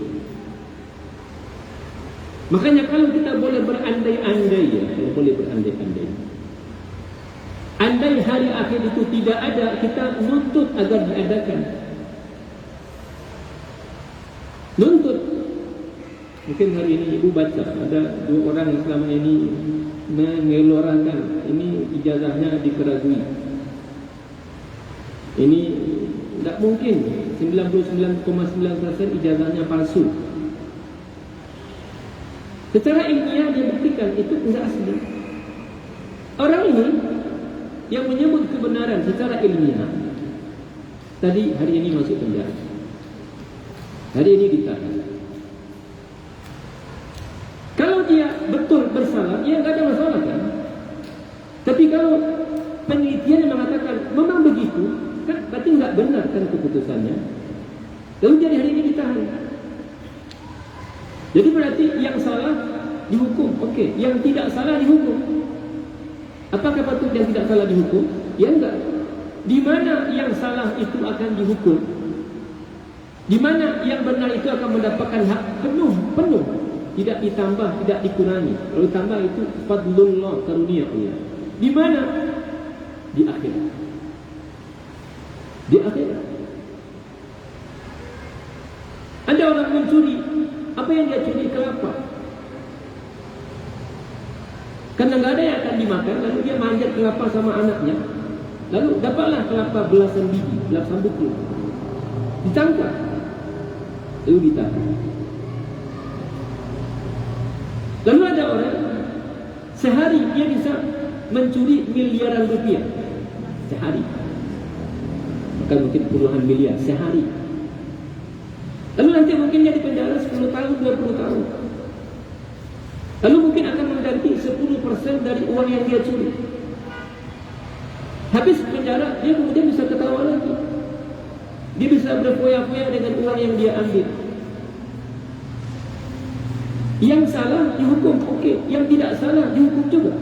Makanya kalau kita boleh berandai-andai ya, kalau boleh berandai-andai. Andai hari akhir itu tidak ada, kita nuntut agar diadakan. Nuntut. Mungkin hari ini ibu baca ada 2 orang yang selama ini mengeluarkan ini ijazahnya dikeragui. Ini tidak mungkin, 99,9% ijazahnya palsu. Secara ilmiah dia buktikan itu tidak asli. Orang ini yang menyebut kebenaran secara ilmiah tadi hari ini masuk penjara, hari ini ditahan. Kalau dia betul bersalah, ya nggak ada masalah kan. Tapi kalau penelitian mengatakan memang begitu, kan berarti nggak benar kan keputusannya. Lalu jadi hari ini ditahan. Jadi berarti yang salah dihukum, oke. Yang tidak salah dihukum. Apakah patut yang tidak salah dihukum? Ya enggak. Di mana yang salah itu akan dihukum? Di mana yang benar itu akan mendapatkan hak penuh. Tidak ditambah, tidak dikurangi. Kalau tambah itu fadlullah, karunia Allah. Di mana? Di akhirat. Di akhirat. Ada orang mencuri. Apa yang dia curi? Kelapa. Karena nggak ada yang akan dimakan, lalu dia manjat kelapa sama anaknya. Lalu dapatlah kelapa belasan biji, belasan buku. Ditangkap. Lalu ditahan. Lalu ada orang sehari dia bisa mencuri miliaran rupiah. Sehari. Bahkan mungkin puluhan miliar sehari. Lalu nanti mungkin dia di penjara 10 tahun, 20 tahun. Lalu mungkin akan mengganti 10% dari uang yang dia curi. Habis penjara, dia kemudian bisa ketawa lagi. Dia bisa berfoya-foya dengan uang yang dia ambil. Yang salah dihukum, oke. Yang tidak salah dihukum juga.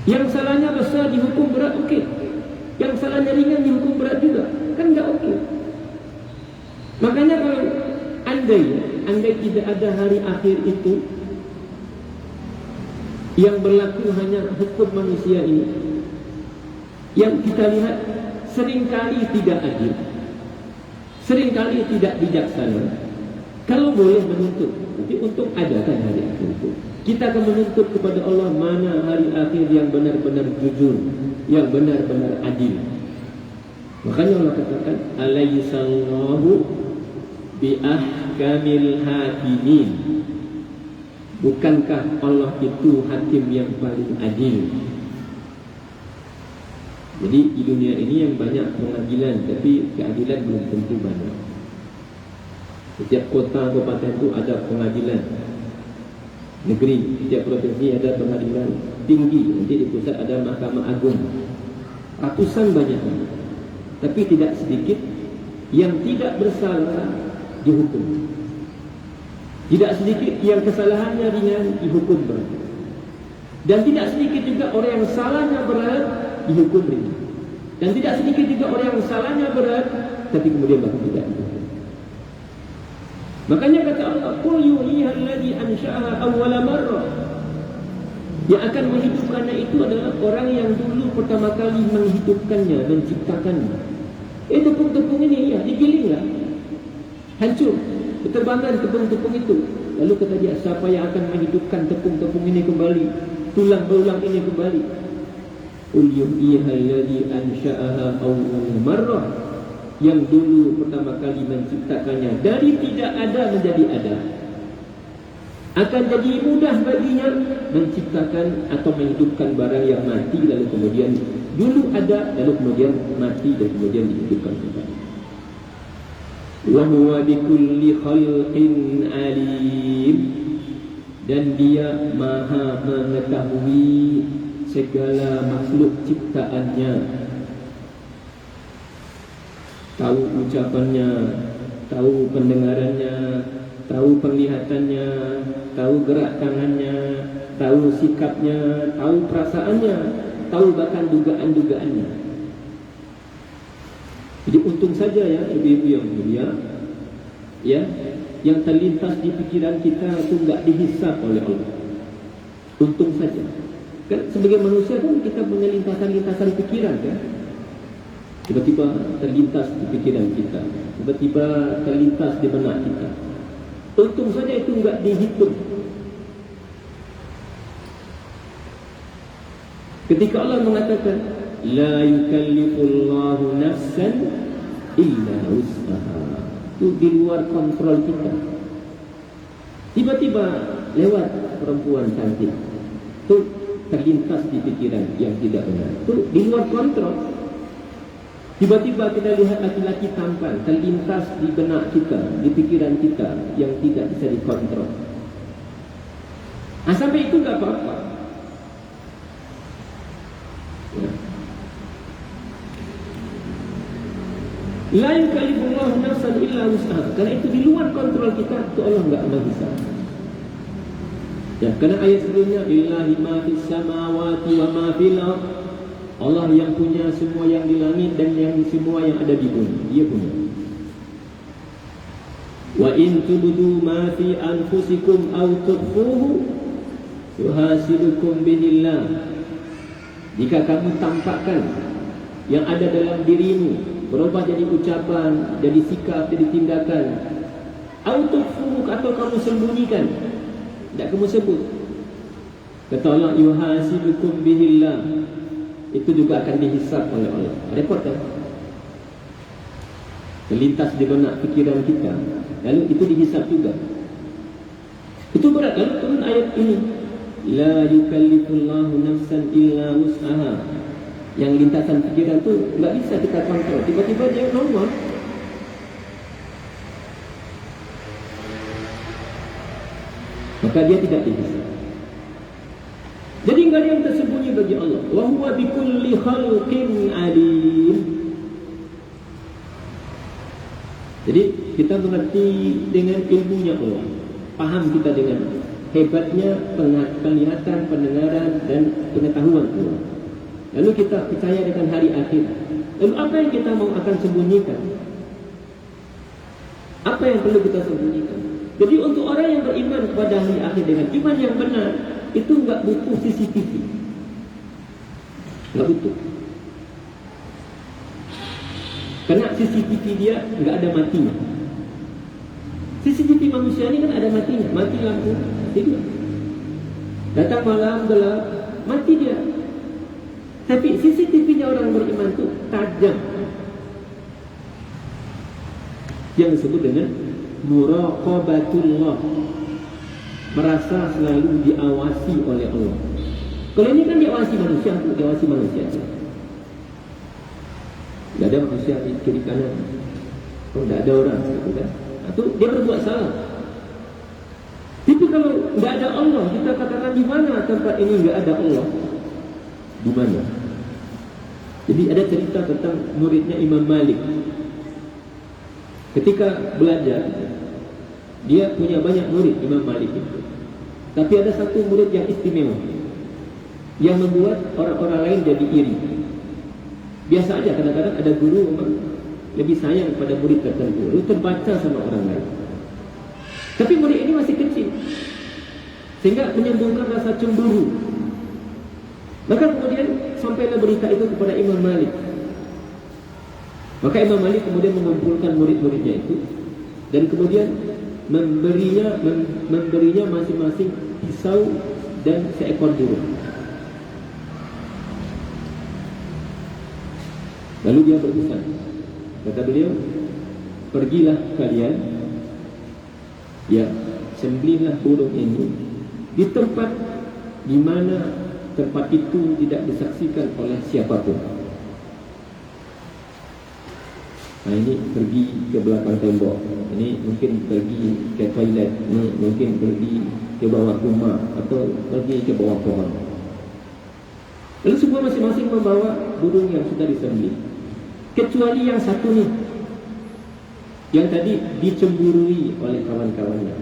Yang salahnya besar dihukum berat, oke. Yang salahnya ringan dihukum berat juga. Kan enggak oke. Makanya kalau andai tidak ada hari akhir itu, yang berlaku hanya hukum manusia ini, yang kita lihat seringkali tidak adil, seringkali tidak bijaksana. Kalau boleh menuntut, tapi untuk adakan hari akhir itu, kita akan menuntut kepada Allah mana hari akhir yang benar-benar jujur, yang benar-benar adil. Makanya Allah katakan, alayhisallahu bi'ahkamil hakimin. Bukankah Allah itu hakim yang paling adil? Jadi di dunia ini yang banyak pengadilan, tapi keadilan belum tentu banyak. Setiap kota kabupaten itu ada pengadilan negeri, setiap provinsi ada pengadilan tinggi, nanti di pusat ada Mahkamah Agung. Ratusan banyak, tapi tidak sedikit yang tidak bersalah dihukum. Tidak sedikit yang kesalahannya ringan dihukum berat. Dan tidak sedikit juga orang yang salahnya berat dihukum ringan. Dan tidak sedikit juga orang yang salahnya berat tapi kemudian bahkan tidak dihukum. Makanya kata Allah, qul yuhyiha alladhi ansha'aha awwala marrah. Yang akan menghidupkannya itu adalah orang yang dulu pertama kali menghidupkannya, menciptakannya. Tepung-tepung ini ya digilinglah, hancur, berterbangan tepung-tepung itu. Lalu kata dia, siapa yang akan menghidupkan tepung-tepung ini kembali, tulang belulang ini kembali? Qul yuhyiha alladhi ansha'aha awwala marrah. Yang dulu pertama kali menciptakannya dari tidak ada menjadi ada. Akan jadi mudah baginya menciptakan atau menghidupkan barang yang mati, lalu kemudian dulu ada, lalu kemudian mati dan kemudian dihidupkan kembali. Wa huwa bikulli khalqin alim. Dan dia maha mengetahui segala makhluk ciptaannya. Tahu ucapannya, tahu pendengarannya, tahu penglihatannya, tahu gerak tangannya, tahu sikapnya, tahu perasaannya, tahu bahkan dugaan-dugaannya. Jadi untung saja ya ibu-ibu yang mulia, ya, yang terlintas di pikiran kita itu enggak dihisap oleh Allah. Untung saja. Kan sebagai manusia kan kita punya lintasan-lintasan pikiran kan. Tiba-tiba terlintas di pikiran kita, tiba-tiba terlintas di benak kita. Untung saja itu enggak dihitung. Ketika Allah mengatakan la yukallifullahu nafsan illa wus'aha, itu di luar kontrol kita. Tiba-tiba lewat perempuan cantik, itu terlintas di pikiran yang tidak benar, itu di luar kontrol. Tiba-tiba kita lihat laki-laki tampan, terlintas di benak kita, di pikiran kita yang tidak bisa dikontrol. Nah, sampai itu enggak apa-apa. Ya. La yukallifullahu nafsan illa wus'aha. Karena itu di luar kontrol kita, itu Allah enggak bisa. Ya, karena ayat sebelumnya lillahi ma fis samawati wa ma fil ardh. Allah yang punya semua yang di langit dan yang semua yang ada di bumi. Dia punya. Wa in tubdu ma fi anfusikum aw tukhfuhu yuhasibukum bihillah. Jika kamu tampakkan yang ada dalam dirimu, berubah jadi ucapan, jadi sikap, jadi tindakan, aw tukhfuhu, atau kamu sembunyikan, tidak kamu sebut, kata Allah, yuhasibukum bihillah, itu juga akan dihisab oleh Allah. Repot kan? Terlintas di benak pikiran kita, lalu itu dihisab juga. Itu berat. Lalu turun ayat ini, la yukallifullahu nafsan illa wus'aha. Yang lintasan pikiran itu nggak bisa kita kontrol. Tiba-tiba dia normal. Maka dia tidak dihisab. Jadi enggak ada yang tersembunyi bagi Allah. Wa huwa bikulli khalqin alim. Jadi kita mengerti dengan ilmunya Allah. Paham kita dengan hebatnya penglihatan, pendengaran dan pengetahuan Allah. Lalu kita percaya dengan hari akhir. Lalu apa yang kita mau akan sembunyikan? Apa yang perlu kita sembunyikan? Jadi untuk orang yang beriman kepada hari akhir dengan iman yang benar, itu enggak butuh CCTV. Enggak butuh. Karena CCTV dia enggak ada matinya. CCTV manusia ini kan ada matinya. Mati lampu, mati dia. Datang malam gelap, mati dia. Tapi CCTV-nya orang beriman itu tajam. Yang disebut dengan muraqabatullah, merasa selalu diawasi oleh Allah. Kalau ini kan diawasi manusia, diawasi manusia. Tidak ada manusia di kiri kanan. Oh, tidak ada orang, tidak. Atau dia berbuat salah. Tapi kalau tidak ada Allah, kita katakan di mana tempat ini tidak ada Allah? Di mana? Jadi ada cerita tentang muridnya Imam Malik. Ketika belajar, dia punya banyak murid Imam Malik itu. Tapi ada satu murid yang istimewa, yang membuat orang-orang lain jadi iri. Biasa aja, kadang-kadang ada guru memang lebih sayang pada murid tertentu, lalu terbaca sama orang lain. Tapi murid ini masih kecil, sehingga menimbulkan rasa cemburu. Maka kemudian sampailah berita itu kepada Imam Malik. Maka Imam Malik kemudian mengumpulkan murid-muridnya itu, dan kemudian memberinya masing-masing pisau dan seekor burung. Lalu dia berpesan, kata beliau, pergilah kalian, ya, sembelihlah burung ini di tempat di mana tempat itu tidak disaksikan oleh siapapun. Nah, ini pergi ke belakang tembok, ini mungkin pergi ke toilet, ini mungkin pergi ke bawah rumah, atau pergi ke bawah pohon. Lalu semua masing-masing membawa burung yang sudah disembelih, kecuali yang satu nih, yang tadi dicemburui oleh kawan-kawannya.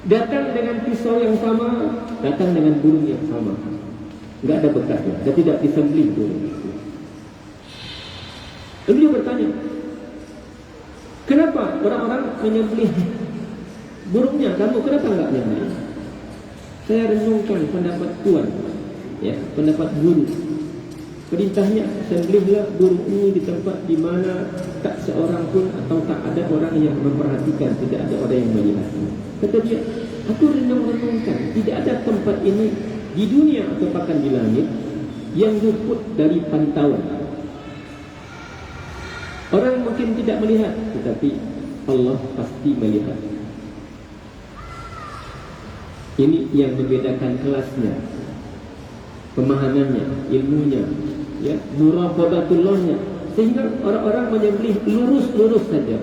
Datang dengan pisau yang sama, datang dengan burung yang sama, enggak ada bekasnya, dan tidak disembelih burung itu. Lalu dia bertanya, kenapa orang-orang menyembelih burungnya kamu kenapa enggak nyembelih? Saya renungkan pendapat tuan, ya, pendapat guru. Perintahnya, sembelihlah burung ini di tempat di mana tak seorang pun atau tak ada orang yang memperhatikan, tidak ada orang yang melihat. Kata dia, aku renung-renungkan, tidak ada tempat ini di dunia atau bahkan di langit yang luput dari pantauan. Orang mungkin tidak melihat, tetapi Allah pasti melihat. Ini yang membedakan kelasnya, pemahamannya, ilmunya, ya, muraqabatullahnya, sehingga orang-orang menyembelih lurus-lurus saja.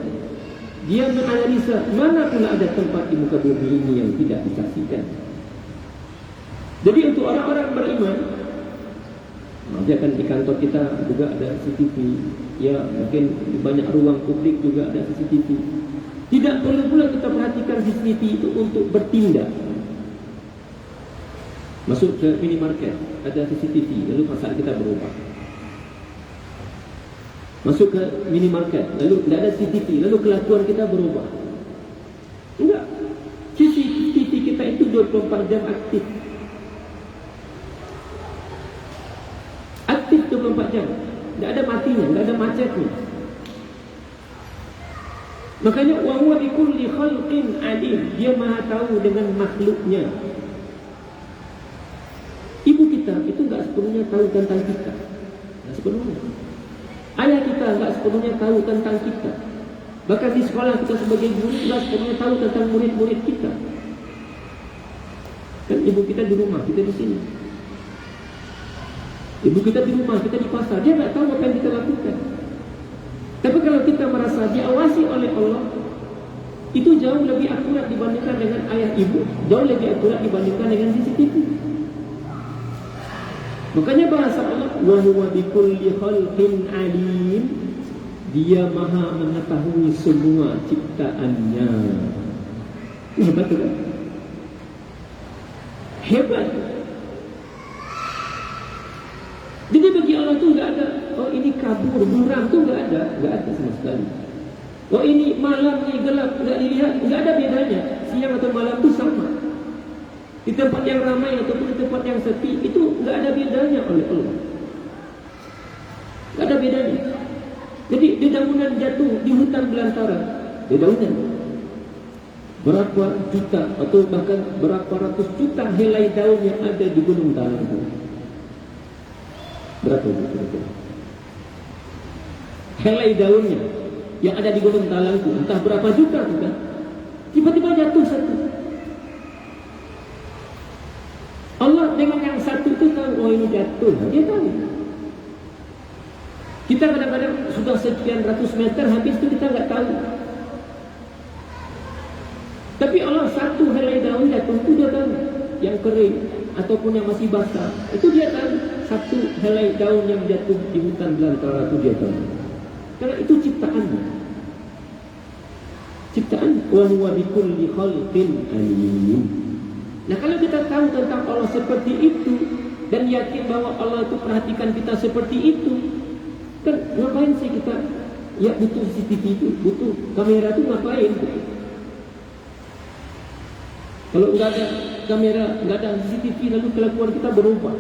Dia menganalisa mana pula ada tempat di muka bumi ini yang tidak disaksikan. Jadi untuk orang-orang beriman, kan di kantor kita juga ada CCTV, ya mungkin di banyak ruang publik juga ada CCTV. Tidak perlu pula kita perhatikan CCTV itu untuk bertindak. Masuk ke minimarket, ada CCTV, lalu pasal kita berubah. Masuk ke minimarket, lalu tidak ada CCTV, lalu kelakuan kita berubah. Enggak. CCTV kita itu 24 jam aktif. Aktif 24 jam. Tidak ada matinya, tidak ada macetnya. Makanya wa huwa bi kulli khalqin alim. Dia Maha tahu dengan makhluknya. Ibu kita itu enggak sepenuhnya tahu tentang kita. Enggak sepenuhnya. Ayah kita enggak sepenuhnya tahu tentang kita. Bahkan di sekolah kita sebagai guru enggak sepenuhnya tahu tentang murid-murid kita. Kan ibu kita di rumah, kita di sini. Ibu kita di rumah, kita di pasar. Dia enggak tahu apa yang kita lakukan. Tapi kalau kita merasa diawasi oleh Allah, itu jauh lebih akurat dibandingkan dengan ayah ibu, jauh lebih akurat dibandingkan dengan CCTV. Makanya bahasa Allah, wa huwa bi kulli khalqin alim. Dia Maha mengetahui semua ciptaannya. Hebat kan? Hebat. Jadi bagi Allah tu enggak ada, oh ini kabur, buram tu enggak ada sama sekali. Oh ini malam ni gelap, enggak dilihat, enggak ada bedanya. Siang atau malam tu sama. Di tempat yang ramai ataupun di tempat yang sepi, itu enggak ada bedanya oleh Allah. Enggak ada bedanya. Jadi dedaunan jatuh di hutan belantara, dedaunan berapa juta atau bahkan berapa ratus juta helai daun yang ada di gunung dalam itu. Berapa juta? Helai daunnya yang ada di gunung Talangku, entah berapa juta juga. Tiba-tiba jatuh satu. Allah dengan yang satu itu tahu, oh ini jatuh, dia tahu. Kita kadang-kadang sudah sekian ratus meter, habis itu kita enggak tahu. Tapi Allah satu helai daun jatuh itu dia tahu, yang kering ataupun yang masih basah, itu dia tahu. Satu helai daun yang jatuh di hutan belantara itu dia tahu. Karena itu ciptaannya. Ciptaan wa huwa bi kulli khalqin alim. Nah, kalau kita tahu tentang Allah seperti itu dan yakin bahwa Allah itu perhatikan kita seperti itu, kan ngapain sih kita ya butuh CCTV itu, butuh kamera itu ngapain? Kalau enggak ada kamera, enggak ada CCTV, lalu kelakuan kita berubah.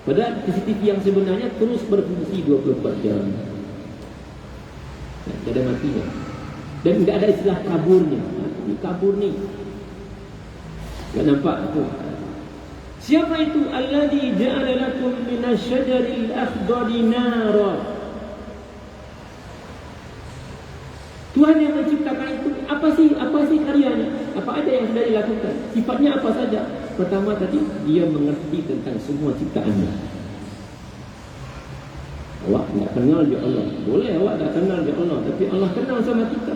Padahal CCTV yang sebenarnya terus berfungsi 24 jam. Tidak ada matinya. Dan tidak ada istilah kaburnya. Ini kabur nih. Tidak nampak itu. Siapa itu? Alladzi ja'ala lakum minasyajaril akhdari nara. Tuhan yang menciptakan itu. Apa sih karyanya? Apa ada yang sudah dilakukan? Sifatnya apa saja? Pertama tadi, dia mengerti tentang semua ciptaannya. Awak tidak kenal dia Allah. Boleh awak tak kenal dia Allah, tapi Allah kenal sama kita.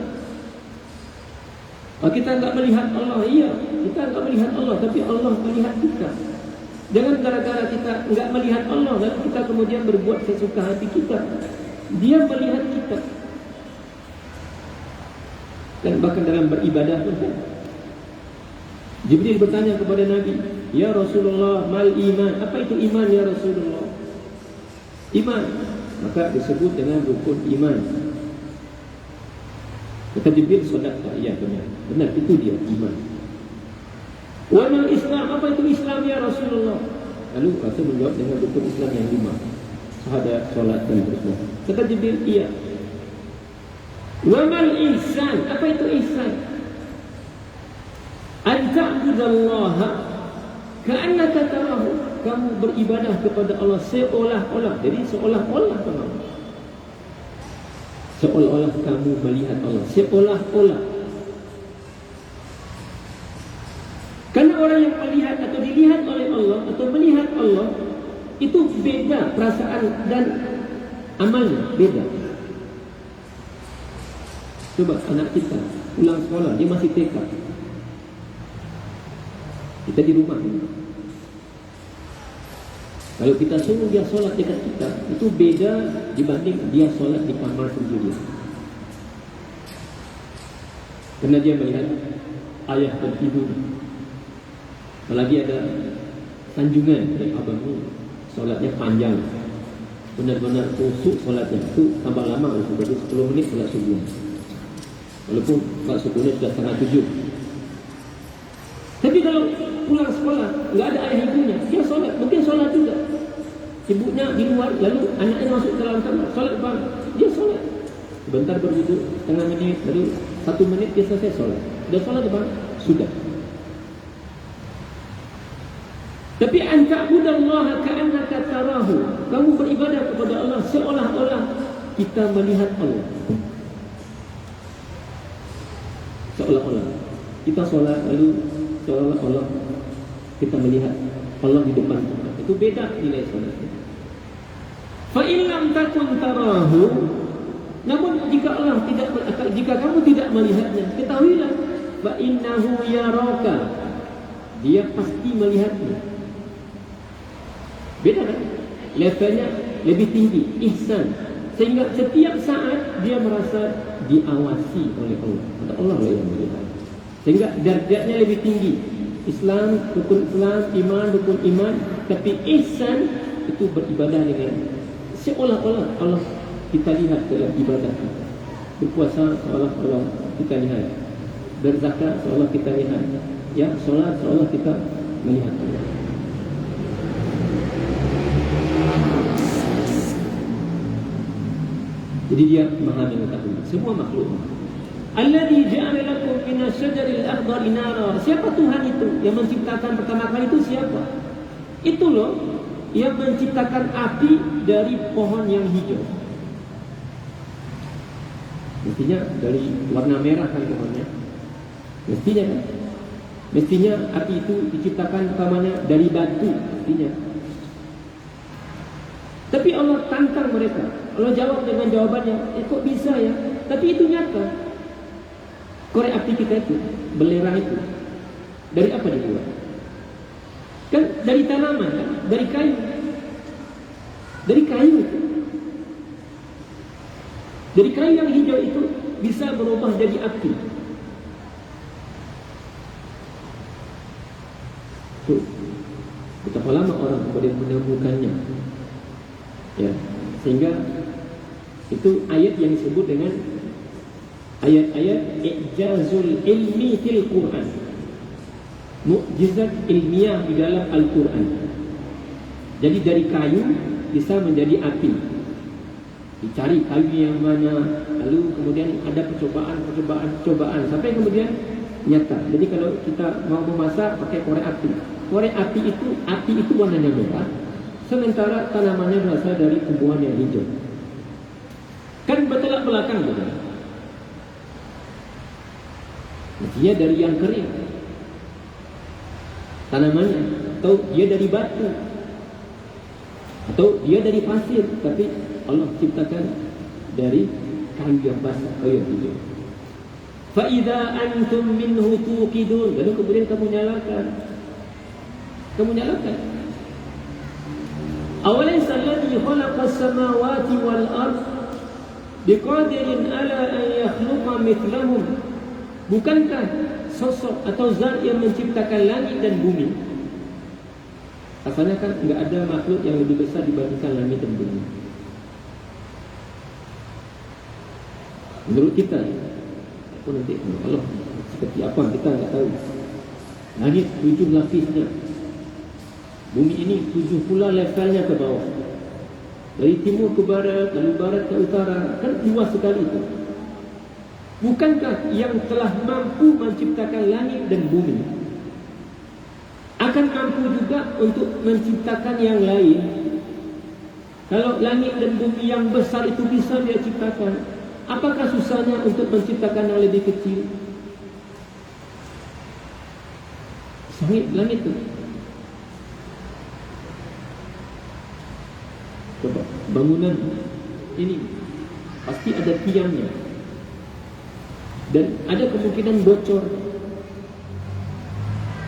Kita tidak melihat Allah, iya. Kita tidak melihat Allah, tapi Allah melihat kita. Jangan gara-gara kita tidak melihat Allah, lalu kita kemudian berbuat sesuka hati kita. Dia melihat kita. Dan bahkan dalam beribadah pun kan. Jibril bertanya kepada Nabi, ya Rasulullah, mal iman. Apa itu iman ya Rasulullah? Iman, maka disebut dengan rukun iman. Kata Jibril, sadaqta, ya benar. Benar, itu dia iman. Wa mal Islam, apa itu Islam ya Rasulullah? Lalu Rasul menjawab dengan rukun Islam yang 5. Syahadat, salat dan seterusnya. Kata Jibril, iya. Wa mal ihsan, apa itu ihsan? An ta'budallaha ka'annaka tarahu. Kamu beribadah kepada Allah seolah-olah. Jadi seolah-olah kamu. Seolah-olah kamu melihat Allah. Seolah-olah. Karena orang yang melihat atau dilihat oleh Allah atau melihat Allah, itu beda perasaan dan amalnya, beda. Coba anak kita pulang sekolah, dia masih TK. Kita di rumah. Kalau kita suruh dia solat dekat kita, itu beda dibanding dia solat di kamar sendiri. Karena dia melihat ayah dan ibu. Apalagi ada sanjungan dari abangmu, solatnya panjang, benar-benar kusuk solatnya. Itu tambah lama, berarti 10 menit solat subuh. Walaupun solat subuhnya sudah setengah 7. Tapi kalau pulang sekolah nggak ada ayah ibunya, dia solat, mungkin solat juga. Ibunya di luar, lalu anaknya masuk ke dalam kamar, solat bang, dia solat. Sebentar berwudu, setengah menit, lalu 1 menit dia selesai solat. Sudah solat bang, sudah. Tapi anta'budallaha ka'annaka tarahu. Kamu beribadah kepada Allah seolah-olah kita melihat Allah. Seolah-olah kita solat, lalu seolah-olah kita melihat Allah di depan kita. Itu beda nilai solat. Fa in lam takun tarahu, namun jika kamu tidak melihatnya, ketahuilah fa innahu yaraka, dia pasti melihatnya. Beda kan? Levelnya lebih tinggi, ihsan. Sehingga setiap saat dia merasa diawasi oleh Allah. Atau Allah lah yang melihat. Sehingga darjatnya lebih tinggi. Islam, rukun Islam, iman, rukun iman. Tapi ihsan itu beribadah dengan seolah-olah Allah kita lihat dalam ibadah kita. Berpuasa seolah-olah kita lihat. Berzakat seolah kita lihat. Ya, solat seolah kita melihat Allah. Jadi dia maha mengetahui semua makhluk. Alladzi ja'ala lakum minas syajaril akhdari nara. Siapa Tuhan itu? Yang menciptakan pertama kali itu siapa? Itu loh yang menciptakan api dari pohon yang hijau. Mestinya dari warna merah kan pohonnya. Mestinya kan? Mestinya api itu diciptakan pertamanya dari batu, mestinya. Tapi Allah tantang mereka. Allah jawab dengan jawabannya, kok bisa ya? Tapi itu nyata. Korek api kita itu, belerang itu, dari apa dibuat? Kan dari tanaman, kan? Dari kayu. Dari kayu itu. Dari kayu yang hijau itu bisa berubah jadi api. Tuh, betapa lama orang kemudian menemukannya. Ya, sehingga itu ayat yang disebut dengan ayat-ayat i'jazul ilmi fil Quran. Mukjizat ilmiah di dalam Al-Quran. Jadi dari kayu bisa menjadi api. Dicari kayu yang mana, lalu kemudian ada percobaan sampai kemudian nyata. Jadi kalau kita mau memasak pakai korek api. Korek api itu warnanya merah. Sementara tanamannya berasal dari tumbuhan yang hijau. Kan bertolak belakang bukan? Mestinya dari yang kering tanamannya, atau dia dari batu, atau dia dari pasir. Tapi Allah ciptakan dari kayu yang basah, kayu yang hijau. Fa idza antum minhu tuqidun. Lalu kemudian kamu nyalakan. Awalaysa alladhi khalaqas samawati wal ard biqadirin ala an yakhluqa mithlahum. Bukankah sosok atau zat yang menciptakan langit dan bumi? Asalnya kan enggak ada makhluk yang lebih besar dibandingkan langit dan bumi. Menurut kita, pun nanti Allah seperti apa kita nggak tahu. Langit 7 lapisnya, bumi ini 7 pula levelnya ke bawah, dari timur ke barat, lalu barat ke utara, kan luas sekali itu. Bukankah yang telah mampu menciptakan langit dan bumi akan mampu juga untuk menciptakan yang lain? Kalau langit dan bumi yang besar itu bisa dia ciptakan, apakah susahnya untuk menciptakan yang lebih kecil? Langit itu. Coba bangunan ini pasti ada tiangnya dan ada kemungkinan bocor.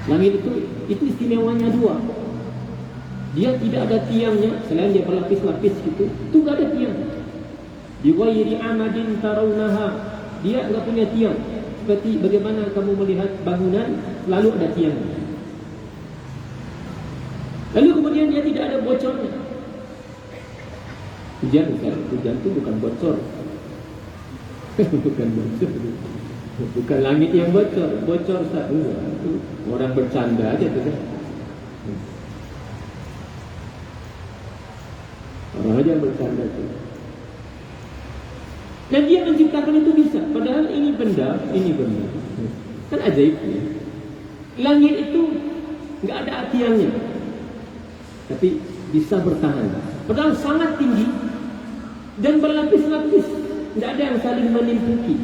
Langit itu istimewanya 2. Dia tidak ada tiangnya, selain dia berlapis-lapis gitu, itu nggak ada tiang. Di ghairi amadin tarawnaha, dia nggak punya tiang. Seperti bagaimana kamu melihat bangunan lalu ada tiangnya. Lalu kemudian dia tidak ada bocornya. Hujan itu bukan bocor. Bukan bocor. Bukan langit yang bocor satu. Itu orang bercanda aja tuh kan. Orang aja yang bercanda tuh. Dan dia menciptakan itu bisa. Padahal ini benda. Kan ajaib. Langit itu nggak ada tiangnya, tapi bisa bertahan. Padahal sangat tinggi dan berlapis-lapis, tidak ada yang saling menimpuki.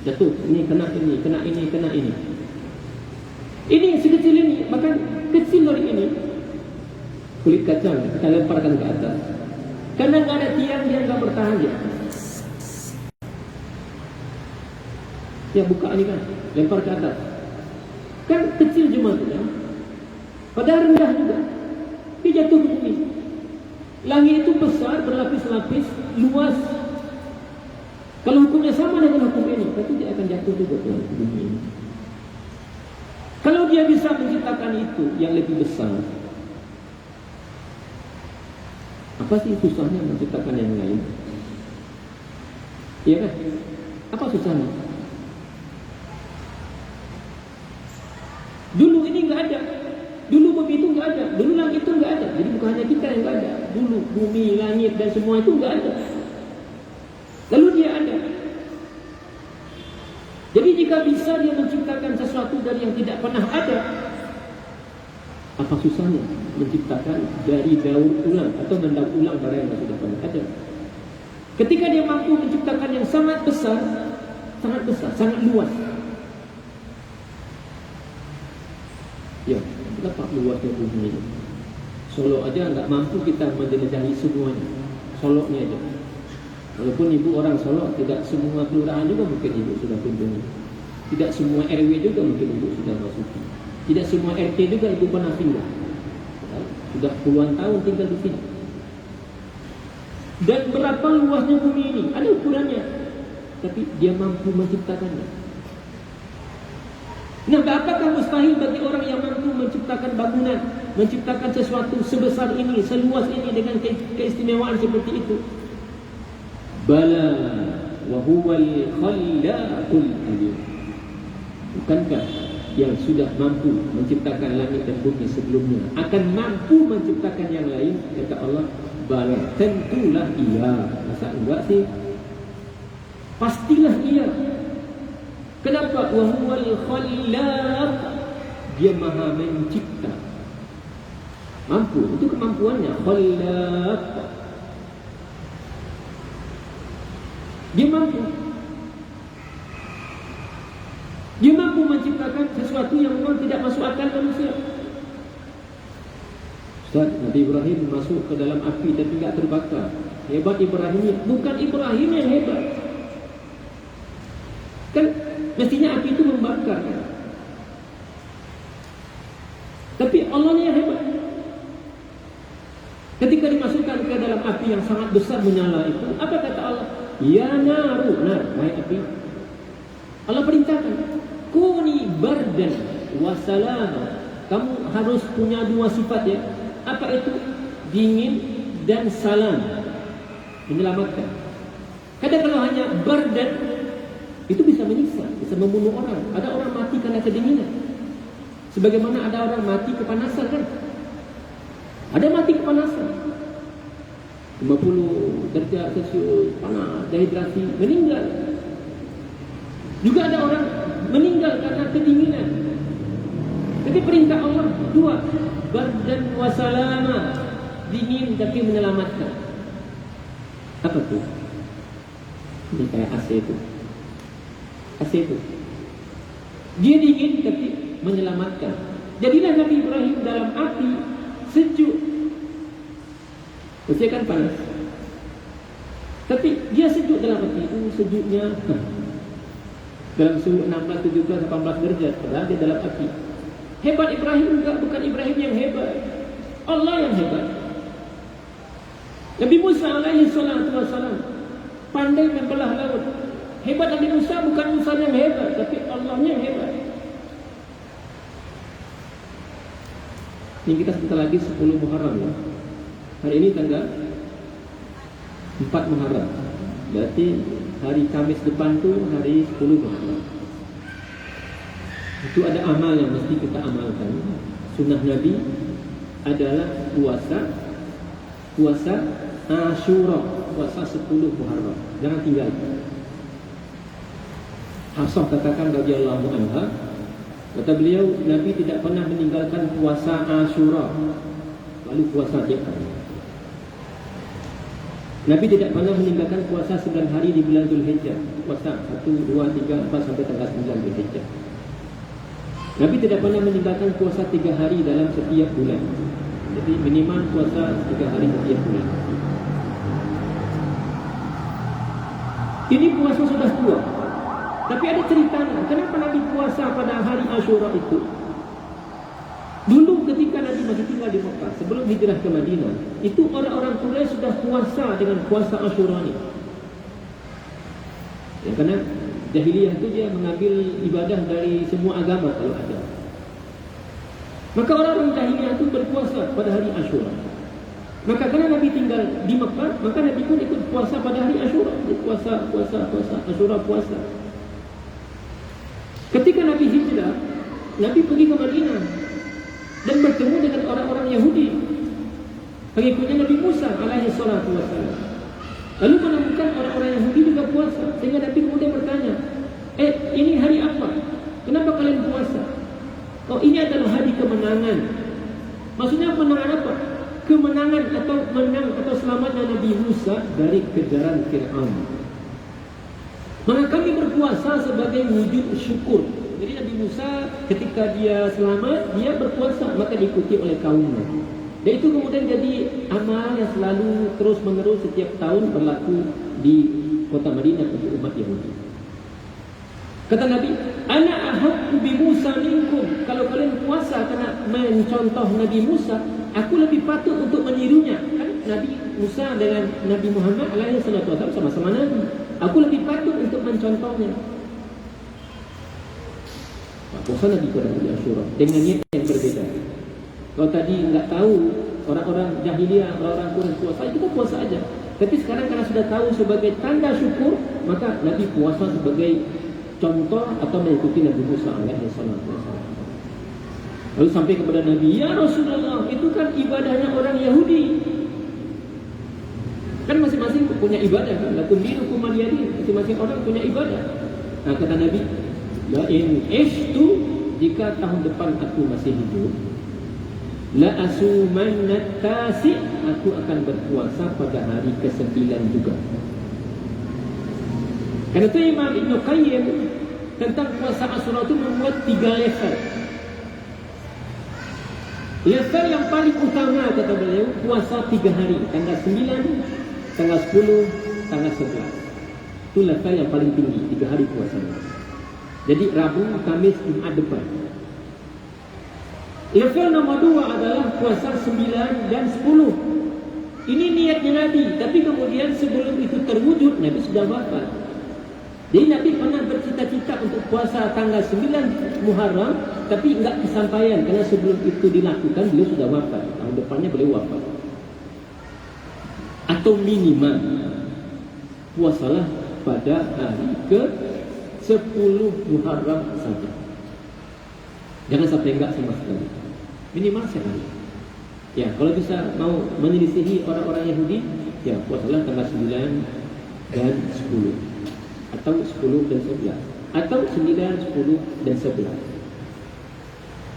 Jatuh, ini kena ini, kena ini, kena ini. Ini sekecil ini, bahkan kecil dari ini. Kulit kacang kita lemparkan ke atas. Karena nggak ada tiang, dia nggak bertahan di atas. Ya buka ini kan, lempar ke atas. Kan kecil cuma itu kan. Padahal rendah juga. Dia jatuh ke bumi. Langit itu besar, berlapis-lapis, luas. Kalau hukumnya sama dengan hukum ini, berarti dia akan jatuh juga ke bumi ini. Kalau dia bisa menciptakan itu yang lebih besar, apa sih susahnya menciptakan yang lain? Iya kan? Apa susahnya? Dulu ini nggak ada. Dulu bumi itu nggak ada. Dulu langit itu nggak ada. Jadi bukan hanya kita yang nggak ada. Dulu bumi, langit dan semua itu nggak ada. Lalu dia ada. Jadi jika bisa dia menciptakan sesuatu dari yang tidak pernah ada, apa susahnya menciptakan dari daur ulang atau mendaur ulang barang yang sudah pernah ada? Ketika dia mampu menciptakan yang sangat besar, sangat luas. Ya, berapa luasnya bumi ini? Solo aja nggak mampu kita menjelajahi semuanya. Solonya aja. Walaupun ibu orang Solo, tidak semua kelurahan juga mungkin ibu sudah kunjungi. Tidak semua RW juga mungkin ibu sudah masuki. Tidak semua RT juga ibu pernah tinggal. Sudah puluhan tahun tinggal di sini. Dan berapa luasnya bumi ini? Ada ukurannya. Tapi dia mampu menciptakannya. Nah, apakah mustahil bagi orang yang mampu menciptakan bangunan, menciptakan sesuatu sebesar ini, seluas ini dengan keistimewaan seperti itu? Bala wa huwal khallaqul alim. Bukankah yang sudah mampu menciptakan langit dan bumi sebelumnya akan mampu menciptakan yang lain? Kata Allah, bala, tentulah iya. Masa enggak sih? Pastilah iya. Kenapa? Wa huwal khallaq. Dia maha mencipta. Mampu, itu kemampuannya. Khallaq. Dia mampu. Dia mampu menciptakan sesuatu yang memang tidak masuk akal manusia. Ustaz, Nabi Ibrahim masuk ke dalam api tapi tidak terbakar. Hebat Ibrahim. Bukan Ibrahim yang hebat. Kan mestinya api itu membakar. Tapi Allah yang hebat. Ketika dimasukkan ke dalam api yang sangat besar menyala itu, apa kata Allah? Ya naru, naik api. Allah perintahkan, kuni bardan wa salama. Kamu harus punya 2 sifat ya. Apa itu? Dingin dan salam. Menyelamatkan. Kadang kalau hanya bardan, Itu bisa menyiksa, bisa membunuh orang. Ada orang mati karena kedinginan. Sebagaimana ada orang mati kepanasan kan? Ada mati kepanasan. 50 derajat Celcius panas, dehidrasi, meninggal. Juga ada orang meninggal karena kedinginan. Jadi perintah Allah dua, bardan wa salama, dingin tapi menyelamatkan. Apa tuh? Ini kayak AC itu. AC itu. Dia dingin tapi menyelamatkan. Jadilah Nabi Ibrahim dalam api sejuk. Mesti kan panas. Tapi dia sejuk dalam api. Sejuknya dalam suhu 16, 17, 18 derajat. Padahal dia dalam api. Hebat Ibrahim juga, bukan Ibrahim yang hebat, Allah yang hebat. Nabi Musa alaihi salatu wassalam pandai membelah laut. Hebat Nabi Musa bukan Musa yang hebat, tapi Allahnya yang hebat. Ini kita sebentar lagi 10 Muharram ya. Hari ini tanggal 4 Muharram. Berarti hari Kamis depan tu hari 10 Muharram. Itu ada amal yang mesti kita amalkan. Sunnah Nabi adalah puasa Asyura, puasa 10 Muharram. Jangan tinggal. Hafsah katakan radhiyallahu anha, kata beliau, Nabi tidak pernah meninggalkan puasa Asyura lalu puasa tiap hari. Nabi tidak pernah meninggalkan puasa 9 hari di bulan Zulhijjah. Puasa 1, 2, 3, 4 sampai tanggal 9 Zulhijjah. Nabi tidak pernah meninggalkan puasa 3 hari dalam setiap bulan. Jadi minimal puasa 3 hari setiap bulan. Ini puasa sudah tua. Tapi ada ceritanya, kenapa Nabi puasa pada hari Asyura itu? Dulu ketika Nabi masih tinggal di Mekah, sebelum hijrah ke Madinah, itu orang-orang Quraisy sudah puasa dengan puasa Asyura ini. Ya, karena jahiliyah itu dia mengambil ibadah dari semua agama kalau ada. Maka orang-orang jahiliyah itu berpuasa pada hari Asyura. Maka karena Nabi tinggal di Mekah, maka Nabi pun ikut puasa pada hari Asyura. Puasa Asyura puasa. Ketika Nabi hijrah, Nabi pergi ke Madinah dan bertemu dengan orang-orang Yahudi, pengikutnya Nabi Musa alaihi salatu wassalam. Lalu menemukan orang-orang Yahudi juga puasa, sehingga Nabi kemudian bertanya, ini hari apa? Kenapa kalian puasa? Oh, ini adalah hari kemenangan. Maksudnya kemenangan apa? Kemenangan atau menang atau selamatnya Nabi Musa dari kejaran Fir'aun. Maka kami berpuasa sebagai wujud syukur. Jadi Nabi Musa ketika dia selamat, dia berpuasa, maka diikuti oleh kaumnya. Dan itu kemudian jadi amal yang selalu terus menerus setiap tahun berlaku di kota Madinah untuk umat Yahudi. Kata Nabi, ana ahabbu bi Musa minkum. Kalau kalian puasa karena mencontoh Nabi Musa, aku lebih patut untuk menirunya. Kan Nabi Musa dengan Nabi Muhammad alaihi salatu wasallam sama-sama nabi. Aku lebih patut untuk mencontohnya. Puasa Nabi pada hari Asyura dengan niat yang berbeda. Kalau tadi enggak tahu, orang-orang jahiliyah, orang-orang Quraisy puasa, kita puasa aja. Tapi sekarang karena sudah tahu sebagai tanda syukur, maka Nabi puasa sebagai contoh atau mengikuti Nabi Musa alaihi salatu wasallam. Lalu sampai kepada Nabi, ya Rasulullah, itu kan ibadahnya orang Yahudi. Kan masing-masing punya ibadah kan, lakum dinukum waliyadin, masing-masing orang punya ibadah. Nah kata Nabi, la in ishtu, jika tahun depan aku masih hidup, la asumanna tasi, aku akan berpuasa pada hari ke-9 juga. Karena itu Imam Ibn Qayyim tentang puasa Asyura itu membuat 3 level. Level yang paling utama kata beliau, puasa 3 hari, tanggal 9, tanggal 10, tanggal 11. Itu level yang paling tinggi, 3 hari puasanya. Jadi Rabu, Kamis, Jumat depan. Level nomor 2 adalah puasa 9 dan 10. Ini niatnya Nabi, tapi kemudian sebelum itu terwujud, Nabi sudah wafat. Jadi Nabi pernah bercita-cita untuk puasa tanggal 9 Muharram, tapi enggak kesampaian karena sebelum itu dilakukan beliau sudah wafat. Tahun depannya beliau wafat. Atau minimal puasalah pada hari ke-9. 10 Muharram saja. Jangan sampai enggak sama sekali. Minimal sehari. Ya, kalau bisa mau menyelisihi orang-orang Yahudi, ya puasalah tanggal 9 dan 10, atau 10 dan 11, atau 9, 10 dan 11.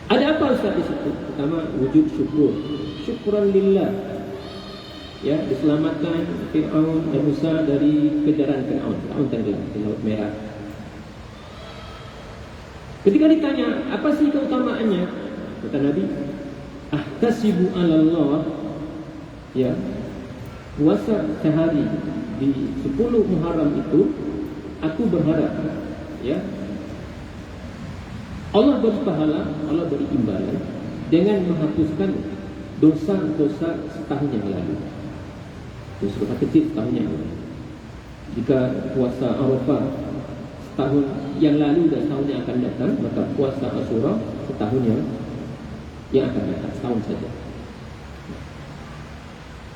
Ada apa Ustaz di situ? Pertama, wujud syukur. Syukuran lillah. Ya, diselamatkan Fir'aun dan Musa dari kejaran Fir'aun. Fir'aun tenggelam di Laut Merah. Ketika ditanya, apa sih keutamaannya? Kata Nabi, ahtasibu 'ala Allah, ya, puasa sehari di 10 Muharram itu, aku berharap, ya, Allah beri pahala, Allah beri imbalan dengan menghapuskan dosa-dosa setahun yang lalu. Dosa kecil setahun yang lalu. Jika puasa Arafah setahun yang lalu dan setahun yang akan datang, maka puasa Asyura setahun yang akan datang, setahun saja.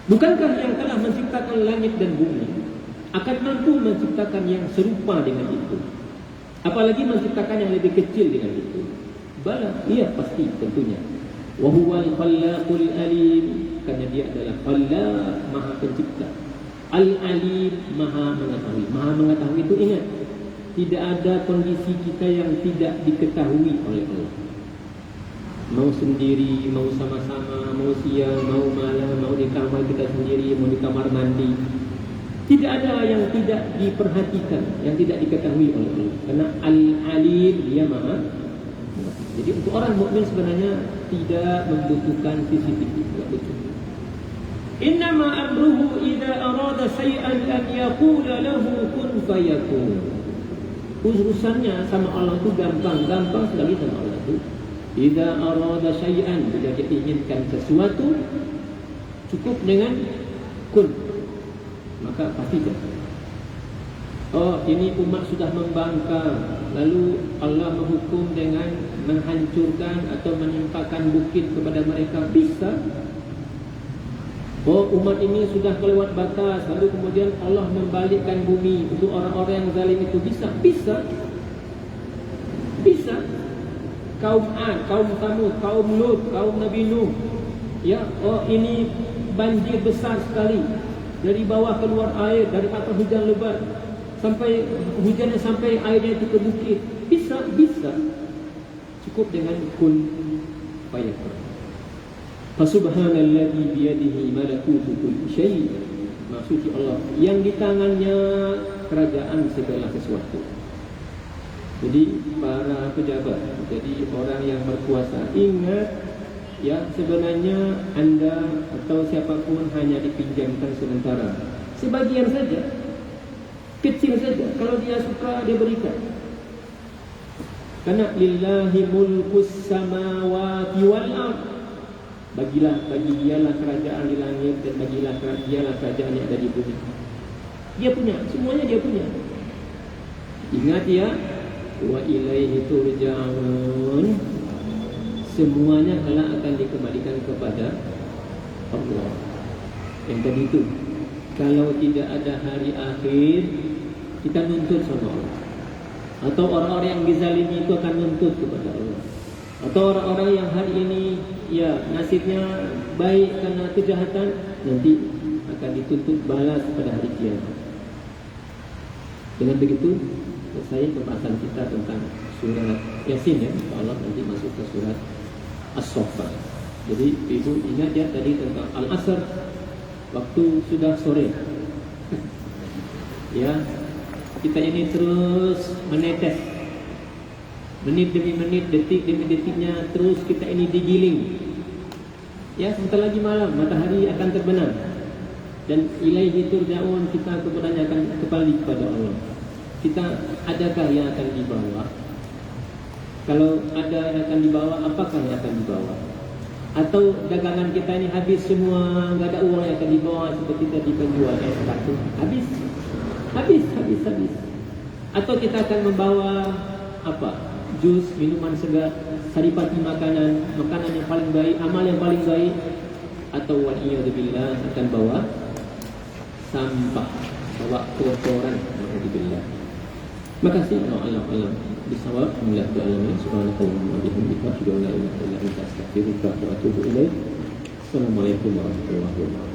Bukankah yang telah menciptakan langit dan bumi akan mampu menciptakan yang serupa dengan itu? Apalagi menciptakan yang lebih kecil dengan itu. Bala, iya pasti tentunya. Wa huwal khallaqul alim, karena dia adalah Khallaq, Maha Pencipta. Al-Alim, Maha Mengetahui. Maha Mengetahui itu ingat, tidak ada kondisi kita yang tidak diketahui oleh Allah. Mau sendiri, mau sama-sama, mau siang, mau malam, mau di kamar kita sendiri, mau di kamar mandi, tidak ada yang tidak diperhatikan, yang tidak diketahui oleh Allah. Karena Al-Alim, dia Maha. Jadi untuk orang mukmin sebenarnya tidak membutuhkan CCTV, tidak butuh. Innama amruhu idza arada syai'an an yaqula lahu kun fayakun. Urusannya sama Allah itu gampang sekali sama Allah itu. Idza arada syai'an, bila dia inginkan sesuatu, cukup dengan kun, maka pasti jadi. Oh, ini umat sudah membangkang, lalu Allah menghukum dengan menghancurkan atau menimpakan bukit kepada mereka, bisa. Oh, umat ini sudah kelewat batas, lalu kemudian Allah membalikkan bumi untuk orang-orang yang zalim itu, bisa. Kaum Ad, kaum Thamud, kaum Lut, kaum Nabi Nuh, ya, oh ini banjir besar sekali, dari bawah keluar air, dari atas hujan lebat, sampai hujannya sampai airnya itu ke bukit, bisa. Cukup dengan kun fayakun. Fasubhanalladzi biyadihi malakutu kulli syai'. Maksudnya Allah yang di tangannya kerajaan segala sesuatu. Jadi para pejabat, jadi orang yang berkuasa, ingat ya, sebenarnya Anda atau siapapun hanya dipinjamkan sementara, sebagian saja, kecil saja. Kalau dia suka, dia berikan. Karena lillahi mulkus samawati wal ardh. Bagi dialah kerajaan di langit, dan dialah kerajaan yang ada di bumi. Dia punya, semuanya dia punya. Ingat ya, wa ilaihi turja'un. Semuanya akan dikembalikan kepada Allah. Yang tadi itu, kalau tidak ada hari akhir, kita nuntut sama Allah. Atau orang-orang yang dizalimi itu akan nuntut kepada Allah. Atau orang-orang yang hari ini ya nasibnya baik karena kejahatan, nanti akan dituntut balas pada hari kiamat. Dengan begitu selesai pembahasan kita tentang surat Yasin ya. Allah nanti masuk ke surat As-Saffat. Jadi ibu ingat ya tadi tentang Al-Asr, waktu sudah sore. Ya, kita ini terus menetes, menit demi menit, detik demi detiknya, terus kita ini digiling. Ya, sebentar lagi malam, matahari akan terbenam. Dan ilaihi turja'un, kita kepadanya akan kembali kepada Allah. Kita adakah yang akan dibawa? Kalau ada yang akan dibawa, apakah yang akan dibawa? Atau dagangan kita ini habis semua, enggak ada uang yang akan dibawa, seperti tadi penjual es batu, habis. Atau kita akan membawa apa? Jus, minuman segar, saripati makanan yang paling baik, amal yang paling baik. Atau waliyadzubillah akan bawa sampah, bawa kotoran, waliyadzubillah. Makasih. Allah bisawab. Alhamdulillah. Subhanakallahumma wa bihamdika asyhadu an la ilaha illa anta astaghfiruka wa atubu ilaik. Assalamualaikum warahmatullahi wabarakatuh.